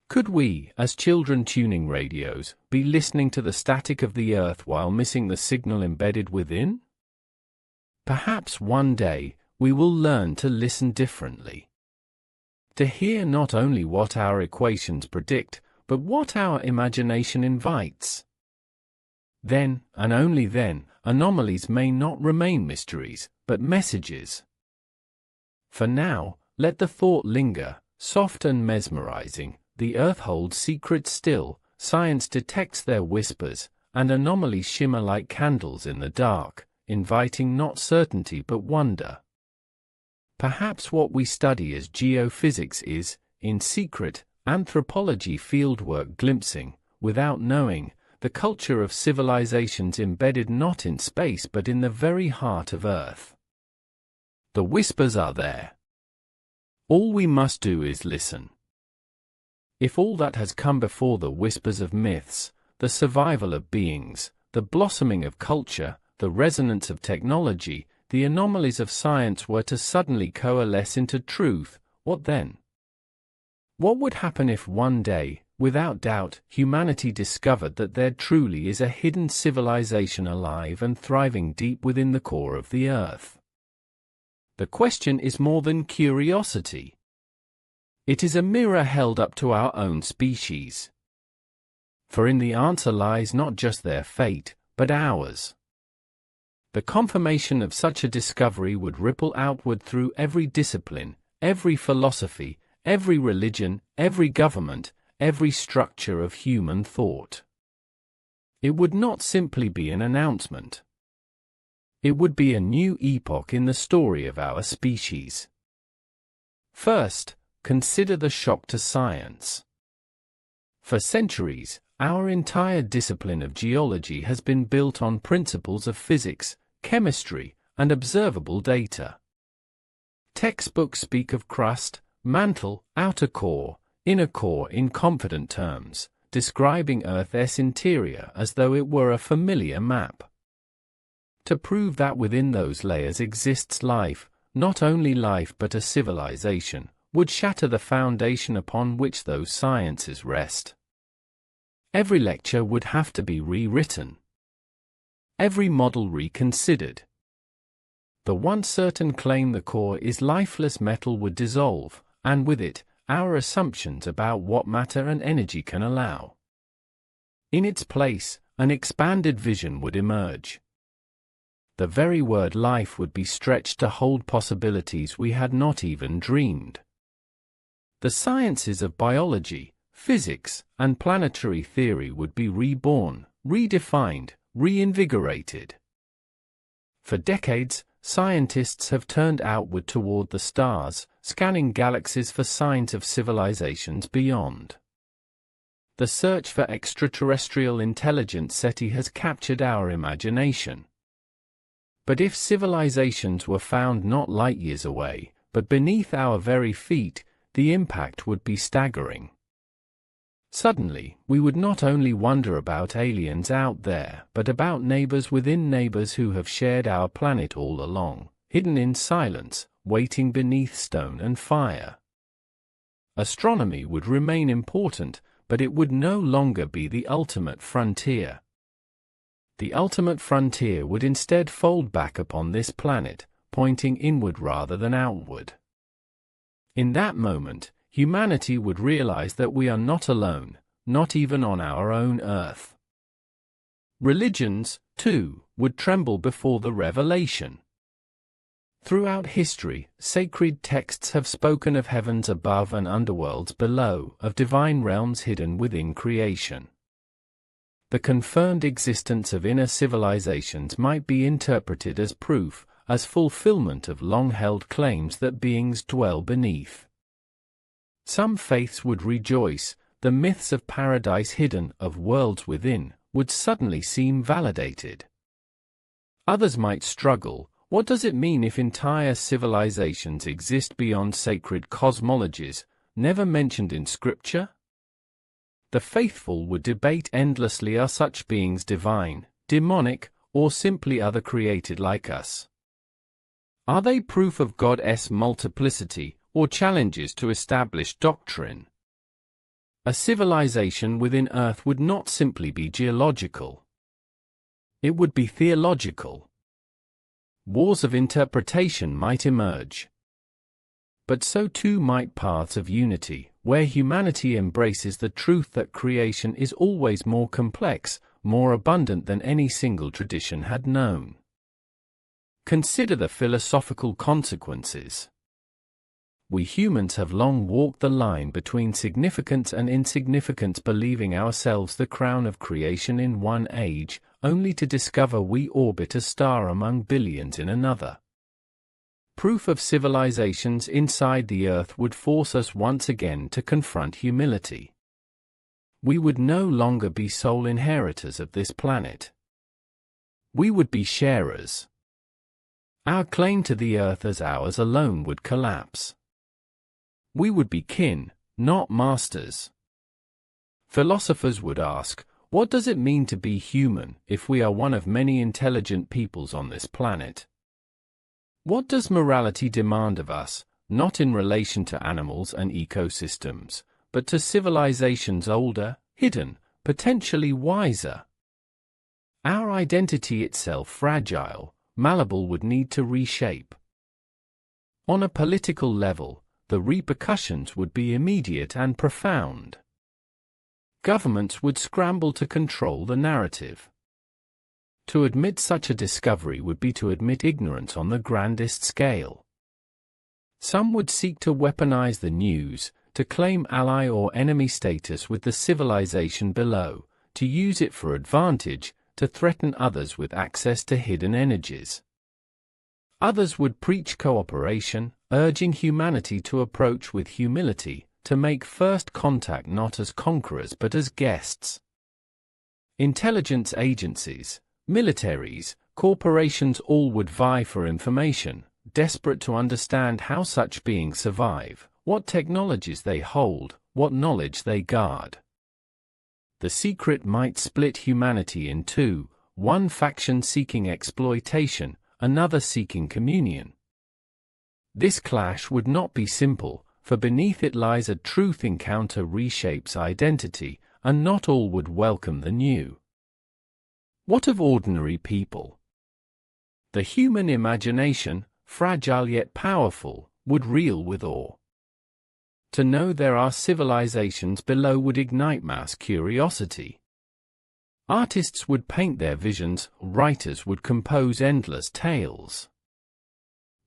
Could we, as children tuning radios, be listening to the static of the Earth while missing the signal embedded within? Perhaps one day, we will learn to listen differently. To hear not only what our equations predict, but what our imagination invites. Then, and only then, anomalies may not remain mysteries, but messages. For now, let the thought linger, soft and mesmerizing. The Earth holds secrets still, science detects their whispers, and anomalies shimmer like candles in the dark, inviting not certainty but wonder. Perhaps what we study as geophysics is, in secret, anthropology fieldwork glimpsing, without knowing, the culture of civilizations embedded not in space but in the very heart of Earth. The whispers are there. All we must do is listen. If all that has come before the whispers of myths, the survival of beings, the blossoming of culture, the resonance of technology, the anomalies of science were to suddenly coalesce into truth, what then? What would happen if one day, without doubt, humanity discovered that there truly is a hidden civilization alive and thriving deep within the core of the Earth? The question is more than curiosity. It is a mirror held up to our own species. For in the answer lies not just their fate, but ours. The confirmation of such a discovery would ripple outward through every discipline, every philosophy, every religion, every government, every structure of human thought. It would not simply be an announcement. It would be a new epoch in the story of our species. First, consider the shock to science. For centuries, our entire discipline of geology has been built on principles of physics, chemistry, and observable data. Textbooks speak of crust, mantle, outer core, inner core in confident terms, describing Earth's interior as though it were a familiar map. To prove that within those layers exists life, not only life but a civilization, would shatter the foundation upon which those sciences rest. Every lecture would have to be rewritten. Every model reconsidered. The one certain claim the core is lifeless metal would dissolve, and with it, our assumptions about what matter and energy can allow. In its place, an expanded vision would emerge. The very word life would be stretched to hold possibilities we had not even dreamed. The sciences of biology, physics, and planetary theory would be reborn, redefined, reinvigorated. For decades, scientists have turned outward toward the stars, scanning galaxies for signs of civilizations beyond. The search for extraterrestrial intelligence SETI has captured our imagination. But if civilizations were found not light years away, but beneath our very feet, the impact would be staggering. Suddenly, we would not only wonder about aliens out there, but about neighbors within neighbors who have shared our planet all along, hidden in silence, waiting beneath stone and fire. Astronomy would remain important, but it would no longer be the ultimate frontier. The ultimate frontier would instead fold back upon this planet, pointing inward rather than outward. In that moment, humanity would realize that we are not alone, not even on our own Earth. Religions, too, would tremble before the revelation. Throughout history, sacred texts have spoken of heavens above and underworlds below, of divine realms hidden within creation. The confirmed existence of inner civilizations might be interpreted as proof, as fulfillment of long-held claims that beings dwell beneath. Some faiths would rejoice, the myths of paradise hidden, of worlds within, would suddenly seem validated. Others might struggle. What does it mean if entire civilizations exist beyond sacred cosmologies, never mentioned in Scripture? The faithful would debate endlessly: are such beings divine, demonic, or simply other created like us? Are they proof of God's multiplicity, or challenges to established doctrine? A civilization within Earth would not simply be geological. It would be theological. Wars of interpretation might emerge. But so too might paths of unity, where humanity embraces the truth that creation is always more complex, more abundant than any single tradition had known. Consider the philosophical consequences. We humans have long walked the line between significance and insignificance, believing ourselves the crown of creation in one age, only to discover we orbit a star among billions in another. Proof of civilizations inside the Earth would force us once again to confront humility. We would no longer be sole inheritors of this planet. We would be sharers. Our claim to the Earth as ours alone would collapse. We would be kin, not masters. Philosophers would ask, what does it mean to be human if we are one of many intelligent peoples on this planet? What does morality demand of us, not in relation to animals and ecosystems, but to civilizations older, hidden, potentially wiser? Our identity itself fragile, malleable would need to reshape. On a political level, the repercussions would be immediate and profound. Governments would scramble to control the narrative. To admit such a discovery would be to admit ignorance on the grandest scale. Some would seek to weaponize the news, to claim ally or enemy status with the civilization below, to use it for advantage, to threaten others with access to hidden energies. Others would preach cooperation, urging humanity to approach with humility, to make first contact not as conquerors but as guests. Intelligence agencies, militaries, corporations all would vie for information, desperate to understand how such beings survive, what technologies they hold, what knowledge they guard. The secret might split humanity in two, one faction seeking exploitation, another seeking communion. This clash would not be simple, for beneath it lies a truth encounter reshapes identity, and not all would welcome the new. What of ordinary people? The human imagination, fragile yet powerful, would reel with awe. To know there are civilizations below would ignite mass curiosity. Artists would paint their visions, writers would compose endless tales.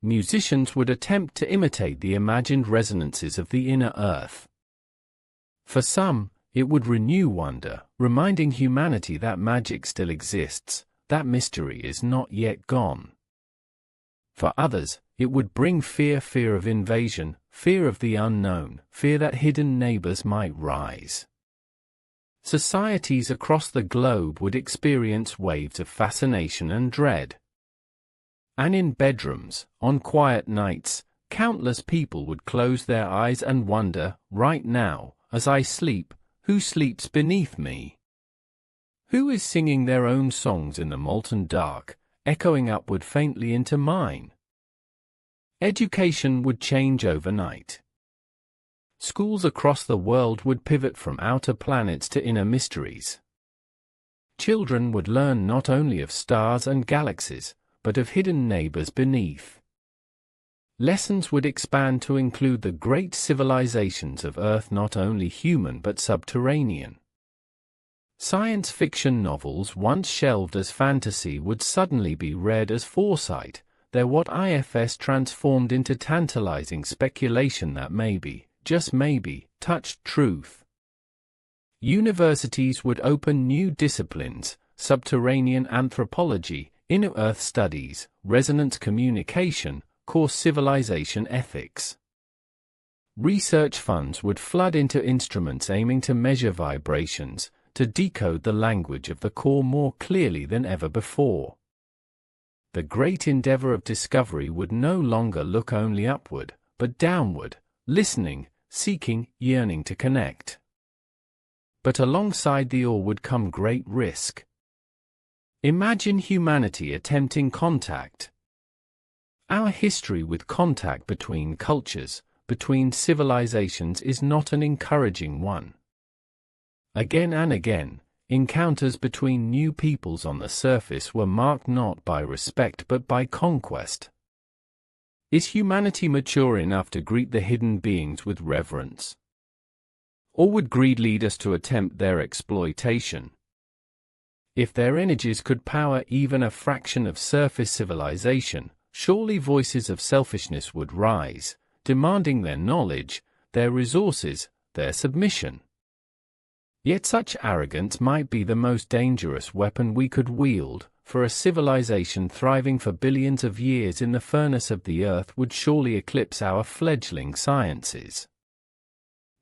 Musicians would attempt to imitate the imagined resonances of the inner earth. For some, it would renew wonder, reminding humanity that magic still exists, that mystery is not yet gone. For others, it would bring fear of invasion, fear of the unknown, fear that hidden neighbors might rise. Societies across the globe would experience waves of fascination and dread. And in bedrooms, on quiet nights, countless people would close their eyes and wonder, right now, as I sleep, who sleeps beneath me? Who is singing their own songs in the molten dark, echoing upward faintly into mine? Education would change overnight. Schools across the world would pivot from outer planets to inner mysteries. Children would learn not only of stars and galaxies, but of hidden neighbors beneath. Lessons would expand to include the great civilizations of Earth, not only human but subterranean. Science fiction novels once shelved as fantasy would suddenly be read as foresight, their what ifs transformed into tantalizing speculation that maybe, just maybe, touched truth. Universities would open new disciplines, subterranean anthropology, inner Earth studies, resonance communication, core civilization ethics. Research funds would flood into instruments aiming to measure vibrations, to decode the language of the core more clearly than ever before. The great endeavor of discovery would no longer look only upward, but downward, listening, seeking, yearning to connect. But alongside the awe would come great risk. Imagine humanity attempting contact. Our history with contact between cultures, between civilizations is not an encouraging one. Again and again, encounters between new peoples on the surface were marked not by respect but by conquest. Is humanity mature enough to greet the hidden beings with reverence? Or would greed lead us to attempt their exploitation? If their energies could power even a fraction of surface civilization, surely voices of selfishness would rise, demanding their knowledge, their resources, their submission. Yet such arrogance might be the most dangerous weapon we could wield, for a civilization thriving for billions of years in the furnace of the earth would surely eclipse our fledgling sciences.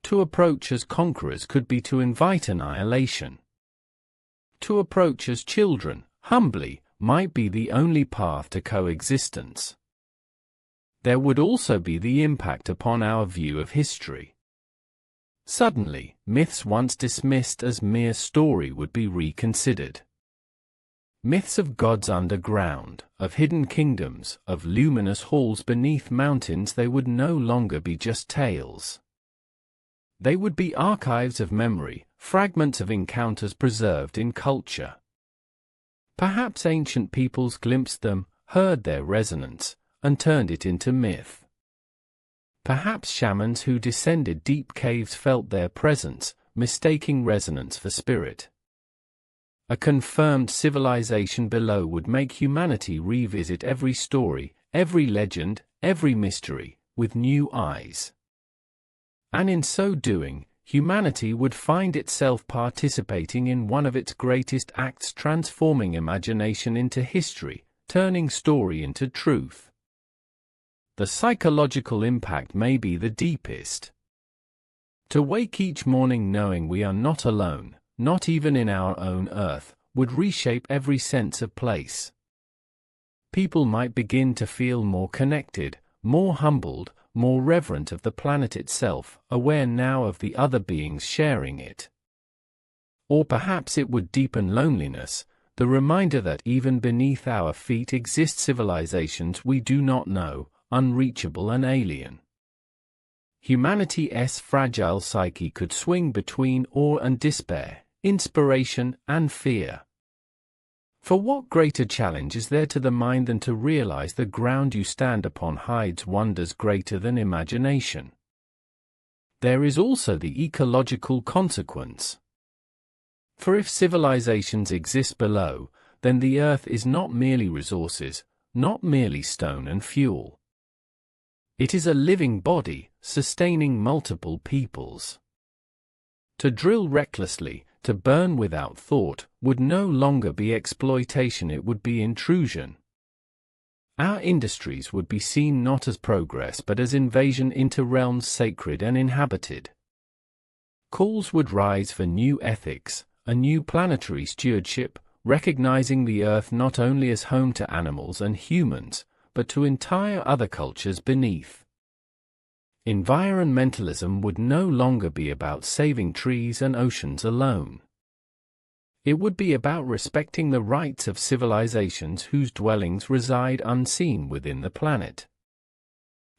To approach as conquerors could be to invite annihilation. To approach as children, humbly, might be the only path to coexistence. There would also be the impact upon our view of history. Suddenly, myths once dismissed as mere story would be reconsidered. Myths of gods underground, of hidden kingdoms, of luminous halls beneath mountains, they would no longer be just tales. They would be archives of memory, fragments of encounters preserved in culture. Perhaps ancient peoples glimpsed them, heard their resonance, and turned it into myth. Perhaps shamans who descended deep caves felt their presence, mistaking resonance for spirit. A confirmed civilization below would make humanity revisit every story, every legend, every mystery, with new eyes. And in so doing, humanity would find itself participating in one of its greatest acts, transforming imagination into history, turning story into truth. The psychological impact may be the deepest. To wake each morning knowing we are not alone, not even in our own earth, would reshape every sense of place. People might begin to feel more connected, more humbled, more reverent of the planet itself, aware now of the other beings sharing it. Or perhaps it would deepen loneliness, the reminder that even beneath our feet exist civilizations we do not know, unreachable and alien. Humanity's fragile psyche could swing between awe and despair, inspiration and fear. For what greater challenge is there to the mind than to realize the ground you stand upon hides wonders greater than imagination? There is also the ecological consequence. For if civilizations exist below, then the earth is not merely resources, not merely stone and fuel. It is a living body, sustaining multiple peoples. To drill recklessly, to burn without thought, would no longer be exploitation, it would be intrusion. Our industries would be seen not as progress but as invasion into realms sacred and inhabited. Calls would rise for new ethics, a new planetary stewardship, recognizing the Earth not only as home to animals and humans, but to entire other cultures beneath. Environmentalism would no longer be about saving trees and oceans alone. It would be about respecting the rights of civilizations whose dwellings reside unseen within the planet.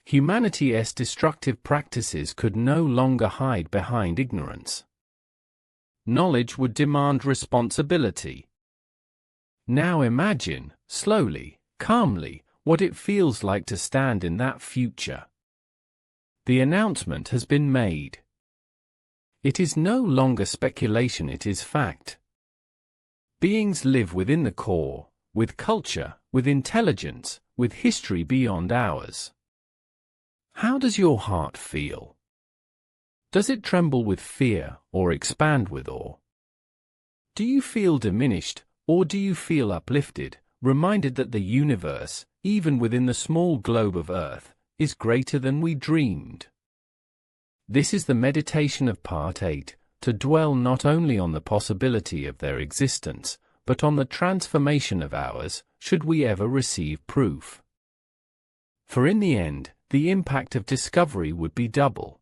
Humanity's destructive practices could no longer hide behind ignorance. Knowledge would demand responsibility. Now imagine, slowly, calmly, what it feels like to stand in that future. The announcement has been made. It is no longer speculation, it is fact. Beings live within the core, with culture, with intelligence, with history beyond ours. How does your heart feel? Does it tremble with fear or expand with awe? Do you feel diminished, or do you feel uplifted, reminded that the universe, even within the small globe of Earth, is greater than we dreamed? This is the meditation of Part 8, to dwell not only on the possibility of their existence, but on the transformation of ours, should we ever receive proof. For in the end, the impact of discovery would be double.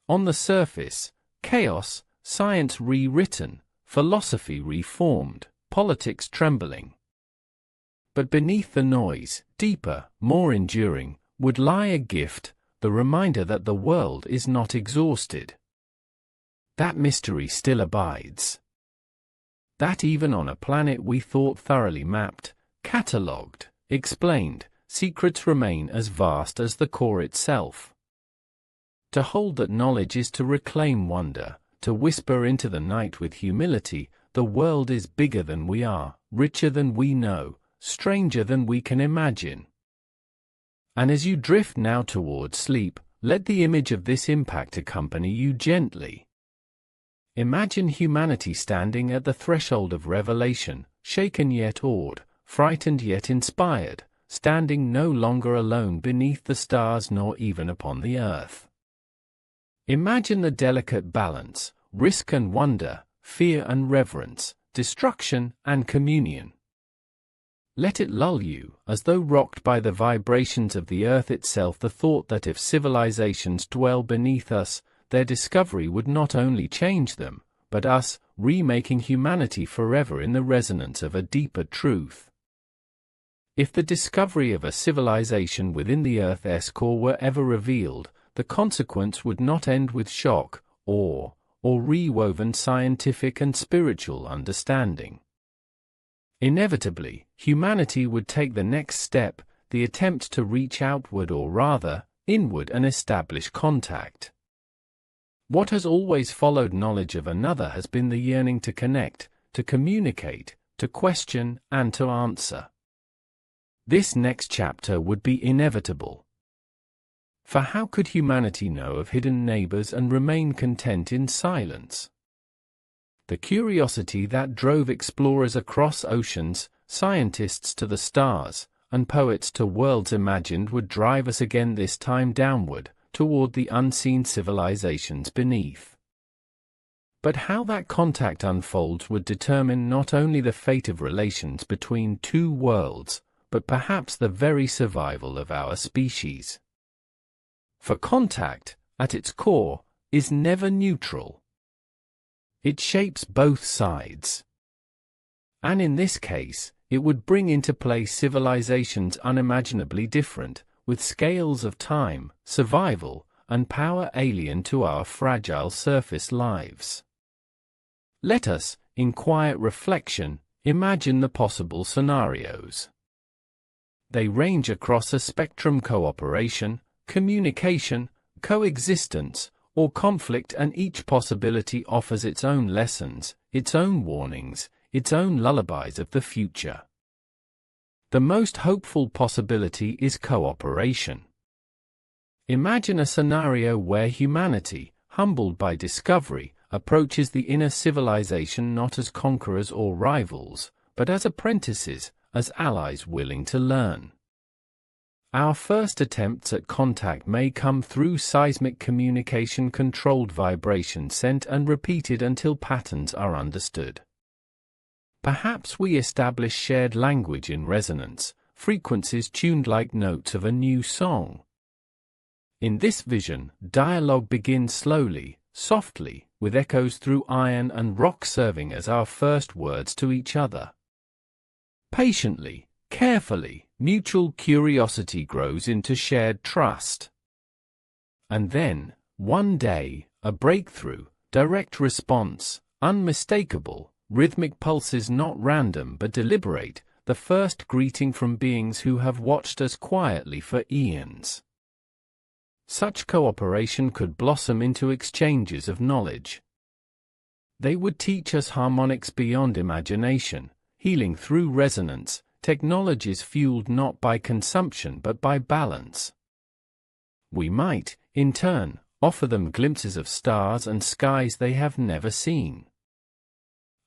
On the surface, chaos, science rewritten, philosophy reformed, politics trembling. But beneath the noise, deeper, more enduring, would lie a gift, the reminder that the world is not exhausted. That mystery still abides. That even on a planet we thought thoroughly mapped, catalogued, explained, secrets remain as vast as the core itself. To hold that knowledge is to reclaim wonder, to whisper into the night with humility, the world is bigger than we are, richer than we know, stranger than we can imagine. And as you drift now toward sleep, let the image of this impact accompany you gently. Imagine humanity standing at the threshold of revelation, shaken yet awed, frightened yet inspired, standing no longer alone beneath the stars nor even upon the earth. Imagine the delicate balance, risk and wonder, fear and reverence, destruction and communion. Let it lull you, as though rocked by the vibrations of the earth itself, the thought that if civilizations dwell beneath us, their discovery would not only change them, but us, remaking humanity forever in the resonance of a deeper truth. If the discovery of a civilization within the Earth's core were ever revealed, the consequence would not end with shock, awe, or rewoven scientific and spiritual understanding. Inevitably, humanity would take the next step, the attempt to reach outward, or rather, inward, and establish contact. What has always followed knowledge of another has been the yearning to connect, to communicate, to question, and to answer. This next chapter would be inevitable. For how could humanity know of hidden neighbors and remain content in silence? The curiosity that drove explorers across oceans, scientists to the stars, and poets to worlds imagined would drive us again, this time downward, toward the unseen civilizations beneath. But how that contact unfolds would determine not only the fate of relations between two worlds, but perhaps the very survival of our species. For contact, at its core, is never neutral. It shapes both sides. And in this case, it would bring into play civilizations unimaginably different, with scales of time, survival, and power alien to our fragile surface lives. Let us, in quiet reflection, imagine the possible scenarios. They range across a spectrum: cooperation, communication, coexistence, or conflict, and each possibility offers its own lessons, its own warnings, its own lullabies of the future. The most hopeful possibility is cooperation. Imagine a scenario where humanity, humbled by discovery, approaches the inner civilization not as conquerors or rivals, but as apprentices, as allies willing to learn. Our first attempts at contact may come through seismic communication, controlled vibration sent and repeated until patterns are understood. Perhaps we establish shared language in resonance, frequencies tuned like notes of a new song. In this vision, dialogue begins slowly, softly, with echoes through iron and rock serving as our first words to each other. Patiently, carefully, mutual curiosity grows into shared trust. And then, one day, a breakthrough, direct response, unmistakable, rhythmic pulses, not random but deliberate, the first greeting from beings who have watched us quietly for eons. Such cooperation could blossom into exchanges of knowledge. They would teach us harmonics beyond imagination, healing through resonance, technologies fueled not by consumption but by balance. We might, in turn, offer them glimpses of stars and skies they have never seen.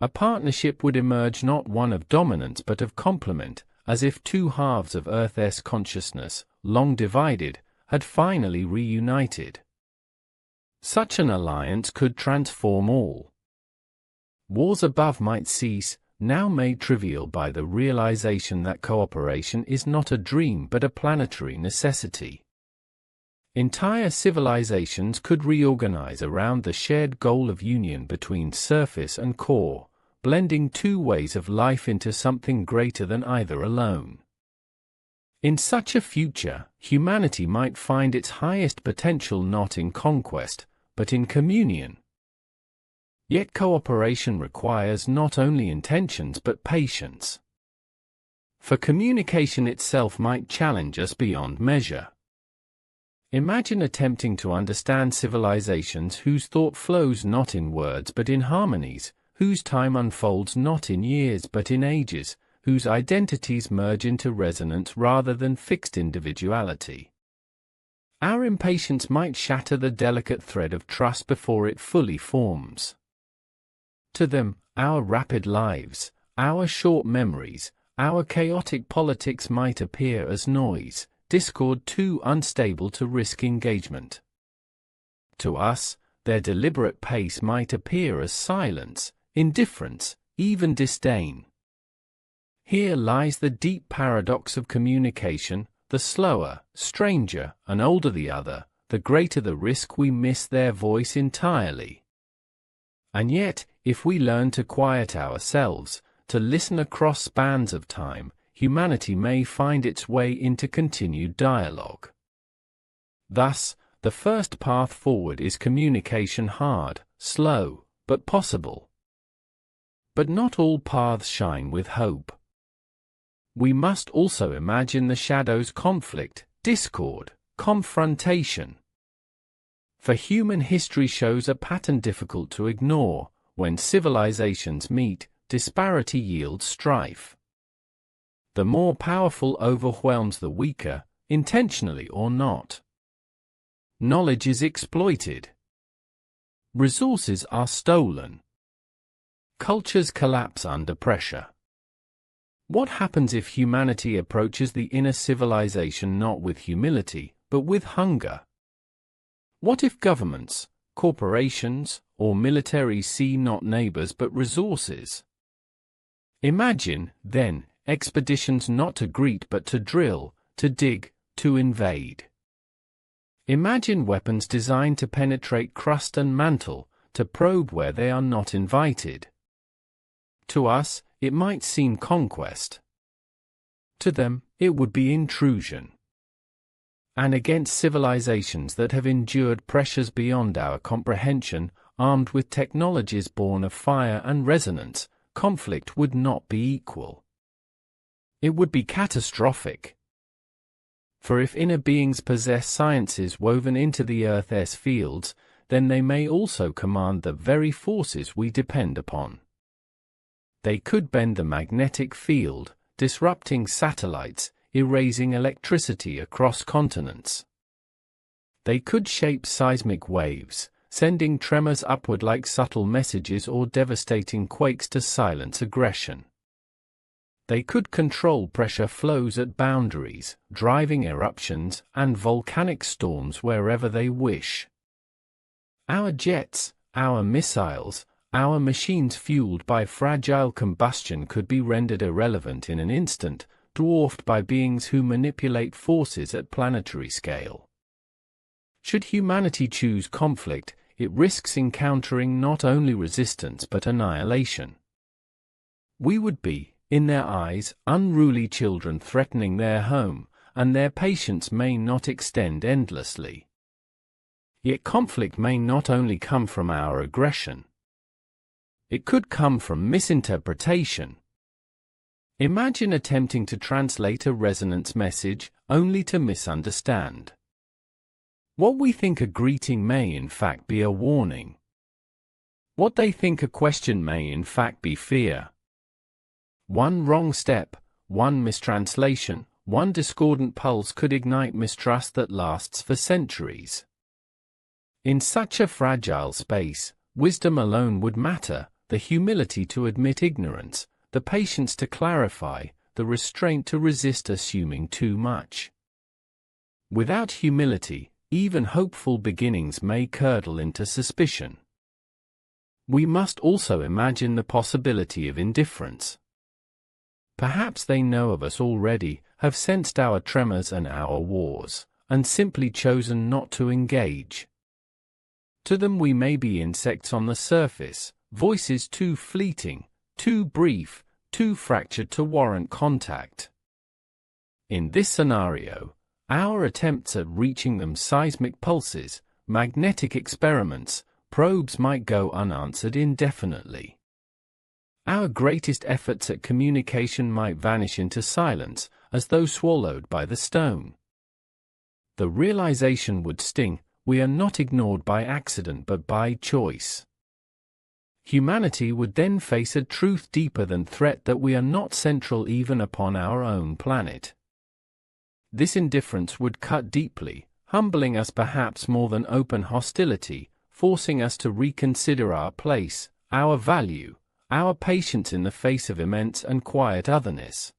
A partnership would emerge, not one of dominance but of complement, as if two halves of Earth's consciousness, long divided, had finally reunited. Such an alliance could transform all. Wars above might cease, now made trivial by the realization that cooperation is not a dream but a planetary necessity. Entire civilizations could reorganize around the shared goal of union between surface and core, blending two ways of life into something greater than either alone. In such a future, humanity might find its highest potential not in conquest, but in communion. Yet cooperation requires not only intentions but patience. For communication itself might challenge us beyond measure. Imagine attempting to understand civilizations whose thought flows not in words but in harmonies, whose time unfolds not in years but in ages, whose identities merge into resonance rather than fixed individuality. Our impatience might shatter the delicate thread of trust before it fully forms. To them, our rapid lives, our short memories, our chaotic politics might appear as noise, discord too unstable to risk engagement. To us, their deliberate pace might appear as silence, indifference, even disdain. Here lies the deep paradox of communication: the slower, stranger, and older the other, the greater the risk we miss their voice entirely. And yet, if we learn to quiet ourselves, to listen across spans of time, humanity may find its way into continued dialogue. Thus, the first path forward is communication, hard, slow, but possible. But not all paths shine with hope. We must also imagine the shadows: conflict, discord, confrontation. For human history shows a pattern difficult to ignore: when civilizations meet, disparity yields strife. The more powerful overwhelms the weaker, intentionally or not. Knowledge is exploited. Resources are stolen. Cultures collapse under pressure. What happens if humanity approaches the inner civilization not with humility, but with hunger? What if governments, corporations, or militaries see not neighbors but resources? Imagine, then, expeditions not to greet but to drill, to dig, to invade. Imagine weapons designed to penetrate crust and mantle, to probe where they are not invited. To us, it might seem conquest. To them, it would be intrusion. And against civilizations that have endured pressures beyond our comprehension, armed with technologies born of fire and resonance, conflict would not be equal. It would be catastrophic. For if inner beings possess sciences woven into the Earth's fields, then they may also command the very forces we depend upon. They could bend the magnetic field, disrupting satellites, erasing electricity across continents. They could shape seismic waves, sending tremors upward like subtle messages, or devastating quakes to silence aggression. They could control pressure flows at boundaries, driving eruptions and volcanic storms wherever they wish. Our jets, our missiles, our machines fueled by fragile combustion could be rendered irrelevant in an instant, dwarfed by beings who manipulate forces at planetary scale. Should humanity choose conflict, it risks encountering not only resistance but annihilation. We would be, in their eyes, unruly children threatening their home, and their patience may not extend endlessly. Yet conflict may not only come from our aggression. It could come from misinterpretation. Imagine attempting to translate a resonance message, only to misunderstand. What we think a greeting may in fact be a warning. What they think a question may in fact be fear. One wrong step, one mistranslation, one discordant pulse could ignite mistrust that lasts for centuries. In such a fragile space, wisdom alone would matter: the humility to admit ignorance, the patience to clarify, the restraint to resist assuming too much. Without humility, even hopeful beginnings may curdle into suspicion. We must also imagine the possibility of indifference. Perhaps they know of us already, have sensed our tremors and our wars, and simply chosen not to engage. To them we may be insects on the surface, voices too fleeting, too brief, too fractured to warrant contact. In this scenario, our attempts at reaching them, seismic pulses, magnetic experiments, probes, might go unanswered indefinitely. Our greatest efforts at communication might vanish into silence, as though swallowed by the stone. The realization would sting: we are not ignored by accident but by choice. Humanity would then face a truth deeper than threat: that we are not central even upon our own planet. This indifference would cut deeply, humbling us perhaps more than open hostility, forcing us to reconsider our place, our value, our patience in the face of immense and quiet otherness.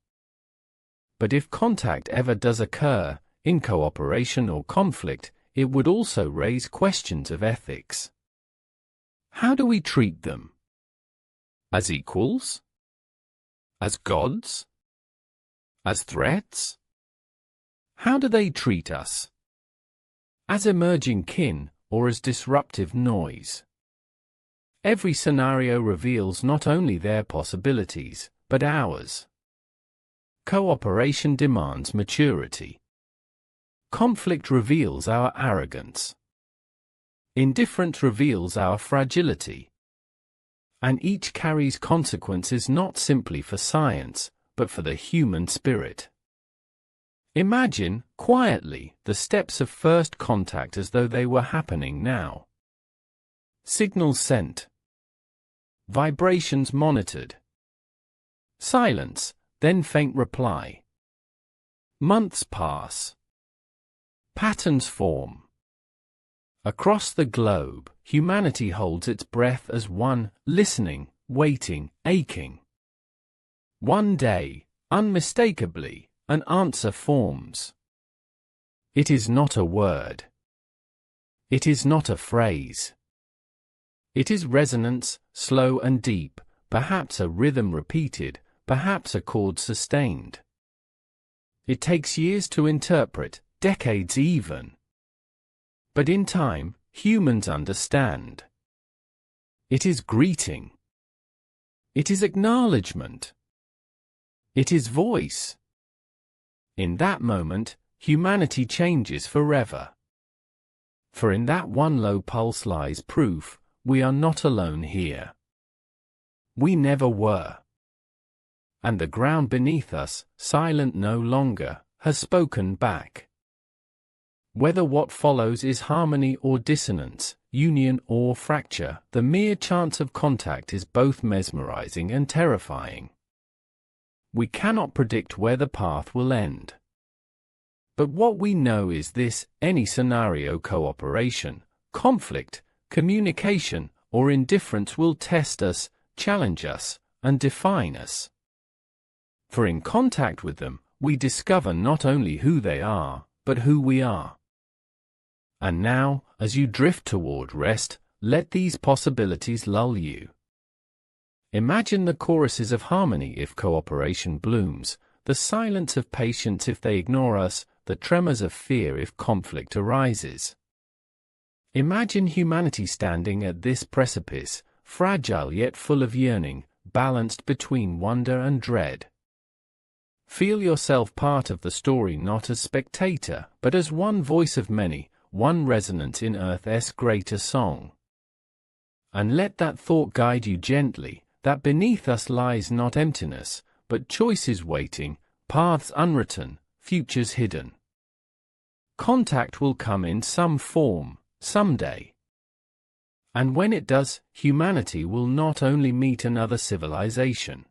But if contact ever does occur, in cooperation or conflict, it would also raise questions of ethics. How do we treat them? As equals? As gods? As threats? How do they treat us? As emerging kin, or as disruptive noise? Every scenario reveals not only their possibilities, but ours. Cooperation demands maturity. Conflict reveals our arrogance. Indifference reveals our fragility. And each carries consequences not simply for science, but for the human spirit. Imagine, quietly, the steps of first contact as though they were happening now. Signals sent. Vibrations monitored. Silence, then faint reply. Months pass. Patterns form. Across the globe, humanity holds its breath as one, listening, waiting, aching. One day, unmistakably, an answer forms. It is not a word. It is not a phrase. It is resonance, slow and deep, perhaps a rhythm repeated, perhaps a chord sustained. It takes years to interpret, decades even. But in time, humans understand. It is greeting. It is acknowledgement. It is voice. In that moment, humanity changes forever. For in that one low pulse lies proof, we are not alone here. We never were. And the ground beneath us, silent no longer, has spoken back. Whether what follows is harmony or dissonance, union or fracture, the mere chance of contact is both mesmerizing and terrifying. We cannot predict where the path will end. But what we know is this: any scenario, cooperation, conflict, communication, or indifference will test us, challenge us, and define us. For in contact with them, we discover not only who they are, but who we are. And now, as you drift toward rest, let these possibilities lull you. Imagine the choruses of harmony if cooperation blooms, the silence of patience if they ignore us, the tremors of fear if conflict arises. Imagine humanity standing at this precipice, fragile yet full of yearning, balanced between wonder and dread. Feel yourself part of the story, not as spectator, but as one voice of many, one resonance in Earth's greater song. And let that thought guide you gently, that beneath us lies not emptiness, but choices waiting, paths unwritten, futures hidden. Contact will come in some form, someday. And when it does, humanity will not only meet another civilization.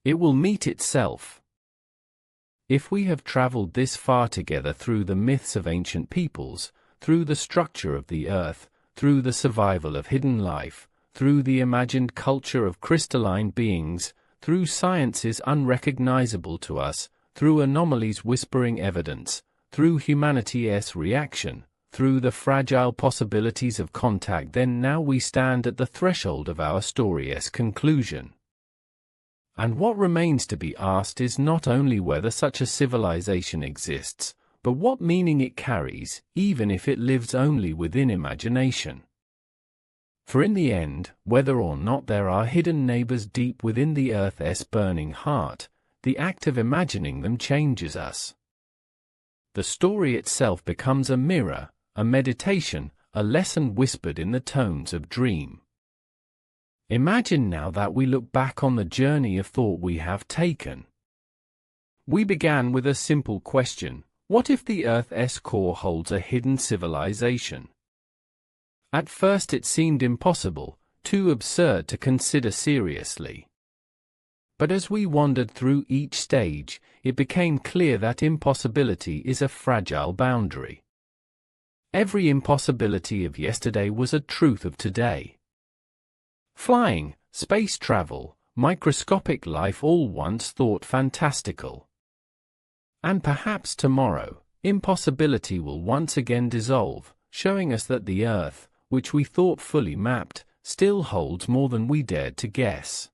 It will meet itself. If we have traveled this far together through the myths of ancient peoples, through the structure of the earth, through the survival of hidden life, through the imagined culture of crystalline beings, through sciences unrecognizable to us, through anomalies whispering evidence, through humanity's reaction, through the fragile possibilities of contact, then now we stand at the threshold of our story's conclusion. And what remains to be asked is not only whether such a civilization exists, but what meaning it carries, even if it lives only within imagination. For in the end, whether or not there are hidden neighbors deep within the Earth's burning heart, the act of imagining them changes us. The story itself becomes a mirror, a meditation, a lesson whispered in the tones of dream. Imagine now that we look back on the journey of thought we have taken. We began with a simple question: what if the Earth's core holds a hidden civilization? At first it seemed impossible, too absurd to consider seriously. But as we wandered through each stage, it became clear that impossibility is a fragile boundary. Every impossibility of yesterday was a truth of today. Flying, space travel, microscopic life, all once thought fantastical. And perhaps tomorrow, impossibility will once again dissolve, showing us that the Earth, which we thought fully mapped, still holds more than we dared to guess.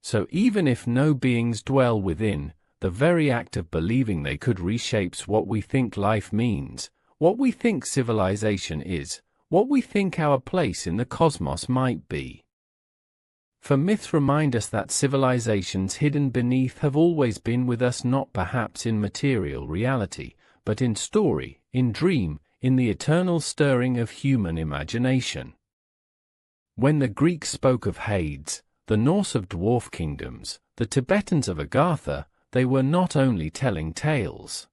So even if no beings dwell within, the very act of believing they could reshapes what we think life means, what we think civilization is, what we think our place in the cosmos might be. For myths remind us that civilizations hidden beneath have always been with us, not perhaps in material reality, but in story, in dream, in the eternal stirring of human imagination. When the Greeks spoke of Hades, the Norse of dwarf kingdoms, the Tibetans of Agartha, they were not only telling tales.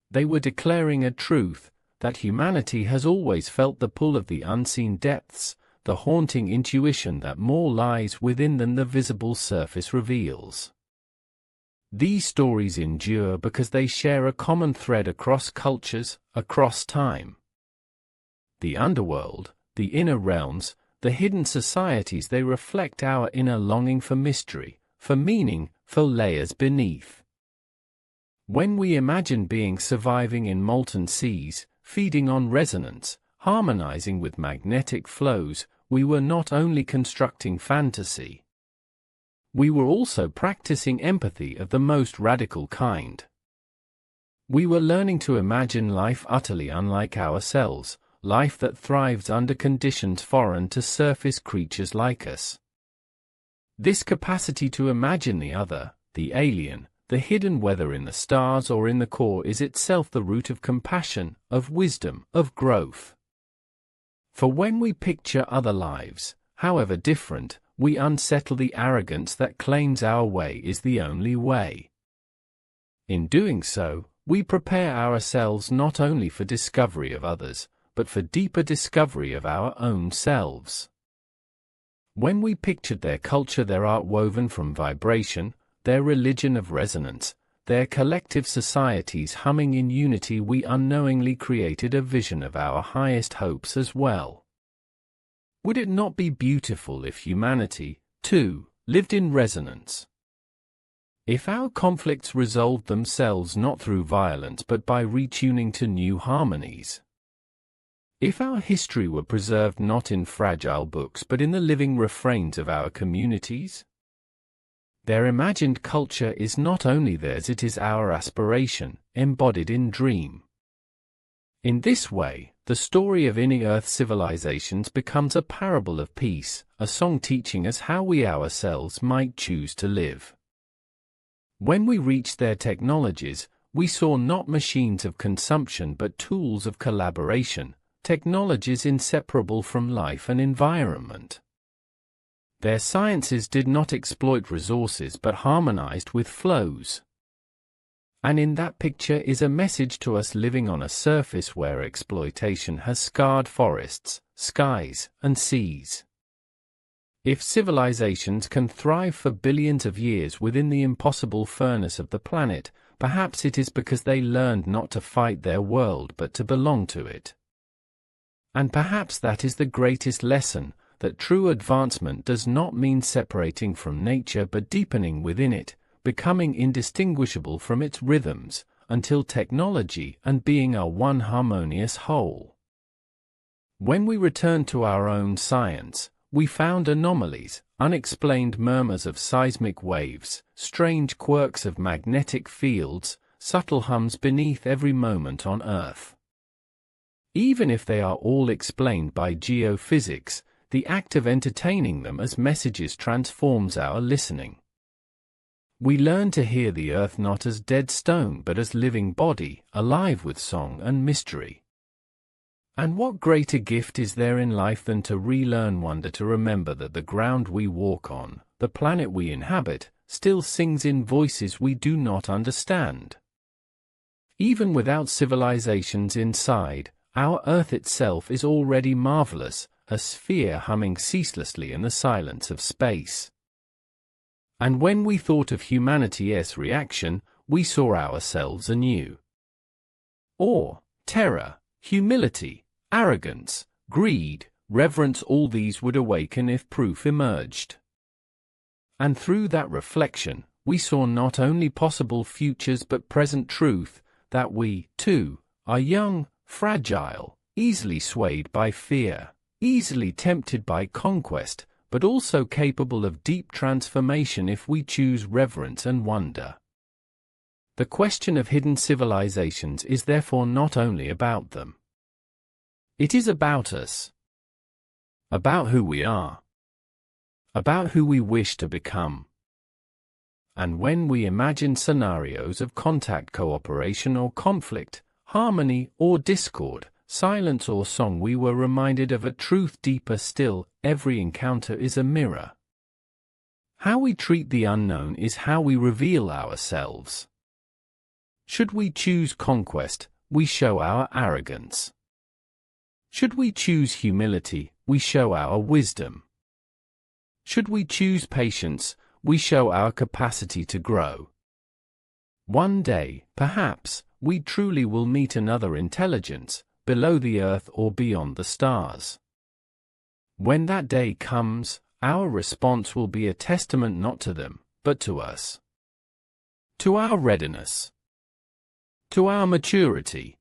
They were declaring a truth, that humanity has always felt the pull of the unseen depths, the haunting intuition that more lies within than the visible surface reveals. These stories endure because they share a common thread across cultures, across time. The underworld, the inner realms, the hidden societies, they reflect our inner longing for mystery, for meaning, for layers beneath. When we imagine beings surviving in molten seas, feeding on resonance, harmonizing with magnetic flows, we were not only constructing fantasy. We were also practicing empathy of the most radical kind. We were learning to imagine life utterly unlike ourselves, life that thrives under conditions foreign to surface creatures like us. This capacity to imagine the other, the alien, the hidden, whether in the stars or in the core, is itself the root of compassion, of wisdom, of growth. For when we picture other lives, however different, we unsettle the arrogance that claims our way is the only way. In doing so, we prepare ourselves not only for discovery of others, but for deeper discovery of our own selves. When we pictured their culture, their art woven from vibration, their religion of resonance, their collective societies humming in unity, we unknowingly created a vision of our highest hopes as well. Would it not be beautiful if humanity, too, lived in resonance? If our conflicts resolved themselves not through violence but by retuning to new harmonies? If our history were preserved not in fragile books but in the living refrains of our communities? Their imagined culture is not only theirs, it is our aspiration, embodied in dream. In this way, the story of inner Earth civilizations becomes a parable of peace, a song teaching us how we ourselves might choose to live. When we reached their technologies, we saw not machines of consumption but tools of collaboration, technologies inseparable from life and environment. Their sciences did not exploit resources but harmonized with flows. And in that picture is a message to us living on a surface where exploitation has scarred forests, skies, and seas. If civilizations can thrive for billions of years within the impossible furnace of the planet, perhaps it is because they learned not to fight their world but to belong to it. And perhaps that is the greatest lesson, that true advancement does not mean separating from nature but deepening within it, becoming indistinguishable from its rhythms, until technology and being are one harmonious whole. When we returned to our own science, we found anomalies, unexplained murmurs of seismic waves, strange quirks of magnetic fields, subtle hums beneath every moment on Earth. Even if they are all explained by geophysics, the act of entertaining them as messages transforms our listening. We learn to hear the Earth not as dead stone but as living body, alive with song and mystery. And what greater gift is there in life than to relearn wonder, to remember that the ground we walk on, the planet we inhabit, still sings in voices we do not understand. Even without civilizations inside, our Earth itself is already marvelous, a sphere humming ceaselessly in the silence of space. And when we thought of humanity's reaction, we saw ourselves anew. Awe, terror, humility, arrogance, greed, reverence, all these would awaken if proof emerged. And through that reflection, we saw not only possible futures but present truth, that we, too, are young, fragile, easily swayed by fear, easily tempted by conquest, but also capable of deep transformation if we choose reverence and wonder. The question of hidden civilizations is therefore not only about them. It is about us. About who we are. About who we wish to become. And when we imagine scenarios of contact, cooperation or conflict, harmony or discord, silence or song, we were reminded of a truth deeper still: every encounter is a mirror. How we treat the unknown is how we reveal ourselves. Should we choose conquest, we show our arrogance. Should we choose humility, we show our wisdom. Should we choose patience, we show our capacity to grow. One day, perhaps, we truly will meet another intelligence, below the earth or beyond the stars. When that day comes, our response will be a testament not to them, but to us. To our readiness. To our maturity.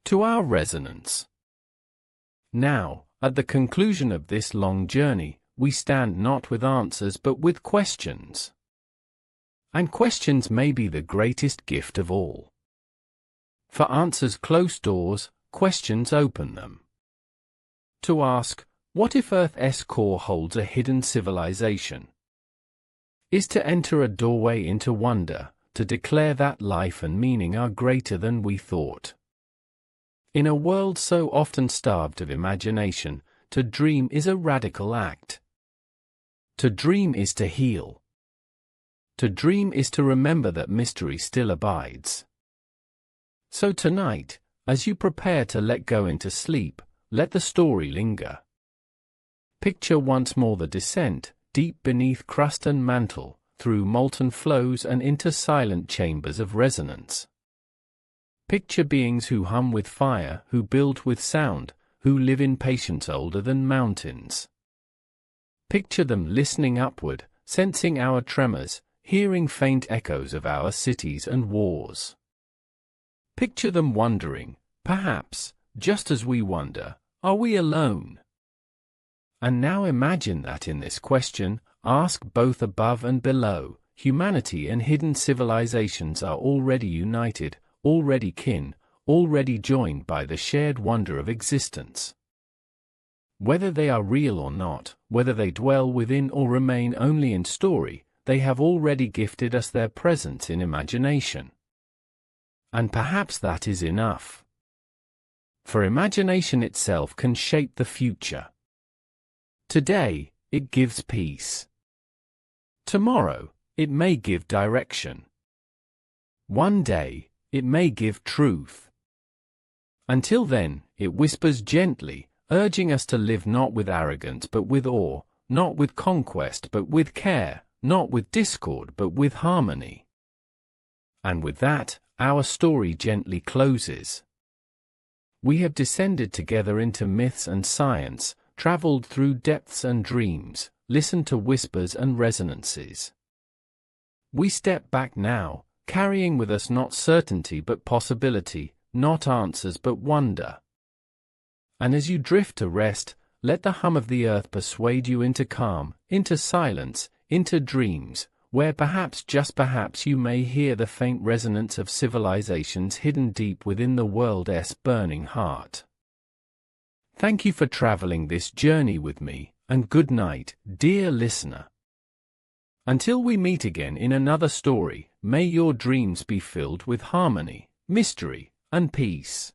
To our resonance. Now, at the conclusion of this long journey, we stand not with answers but with questions. And questions may be the greatest gift of all. For answers close doors, questions open them. To ask, what if Earth's core holds a hidden civilization? Is to enter a doorway into wonder, to declare that life and meaning are greater than we thought. In a world so often starved of imagination, to dream is a radical act. To dream is to heal. To dream is to remember that mystery still abides. So tonight, as you prepare to let go into sleep, let the story linger. Picture once more the descent, deep beneath crust and mantle, through molten flows and into silent chambers of resonance. Picture beings who hum with fire, who build with sound, who live in patience older than mountains. Picture them listening upward, sensing our tremors, hearing faint echoes of our cities and wars. Picture them wondering, perhaps, just as we wonder, are we alone? And now imagine that in this question, asked both above and below, humanity and hidden civilizations are already united, already kin, already joined by the shared wonder of existence. Whether they are real or not, whether they dwell within or remain only in story, they have already gifted us their presence in imagination. And perhaps that is enough. For imagination itself can shape the future. Today, it gives peace. Tomorrow, it may give direction. One day, it may give truth. Until then, it whispers gently, urging us to live not with arrogance but with awe, not with conquest but with care, not with discord but with harmony. And with that, our story gently closes. We have descended together into myths and science, traveled through depths and dreams, listened to whispers and resonances. We step back now, carrying with us not certainty but possibility, not answers but wonder. And as you drift to rest, let the hum of the earth persuade you into calm, into silence, into dreams, where perhaps, just perhaps, you may hear the faint resonance of civilizations hidden deep within the world's burning heart. Thank you for traveling this journey with me, and good night, dear listener. Until we meet again in another story, may your dreams be filled with harmony, mystery, and peace.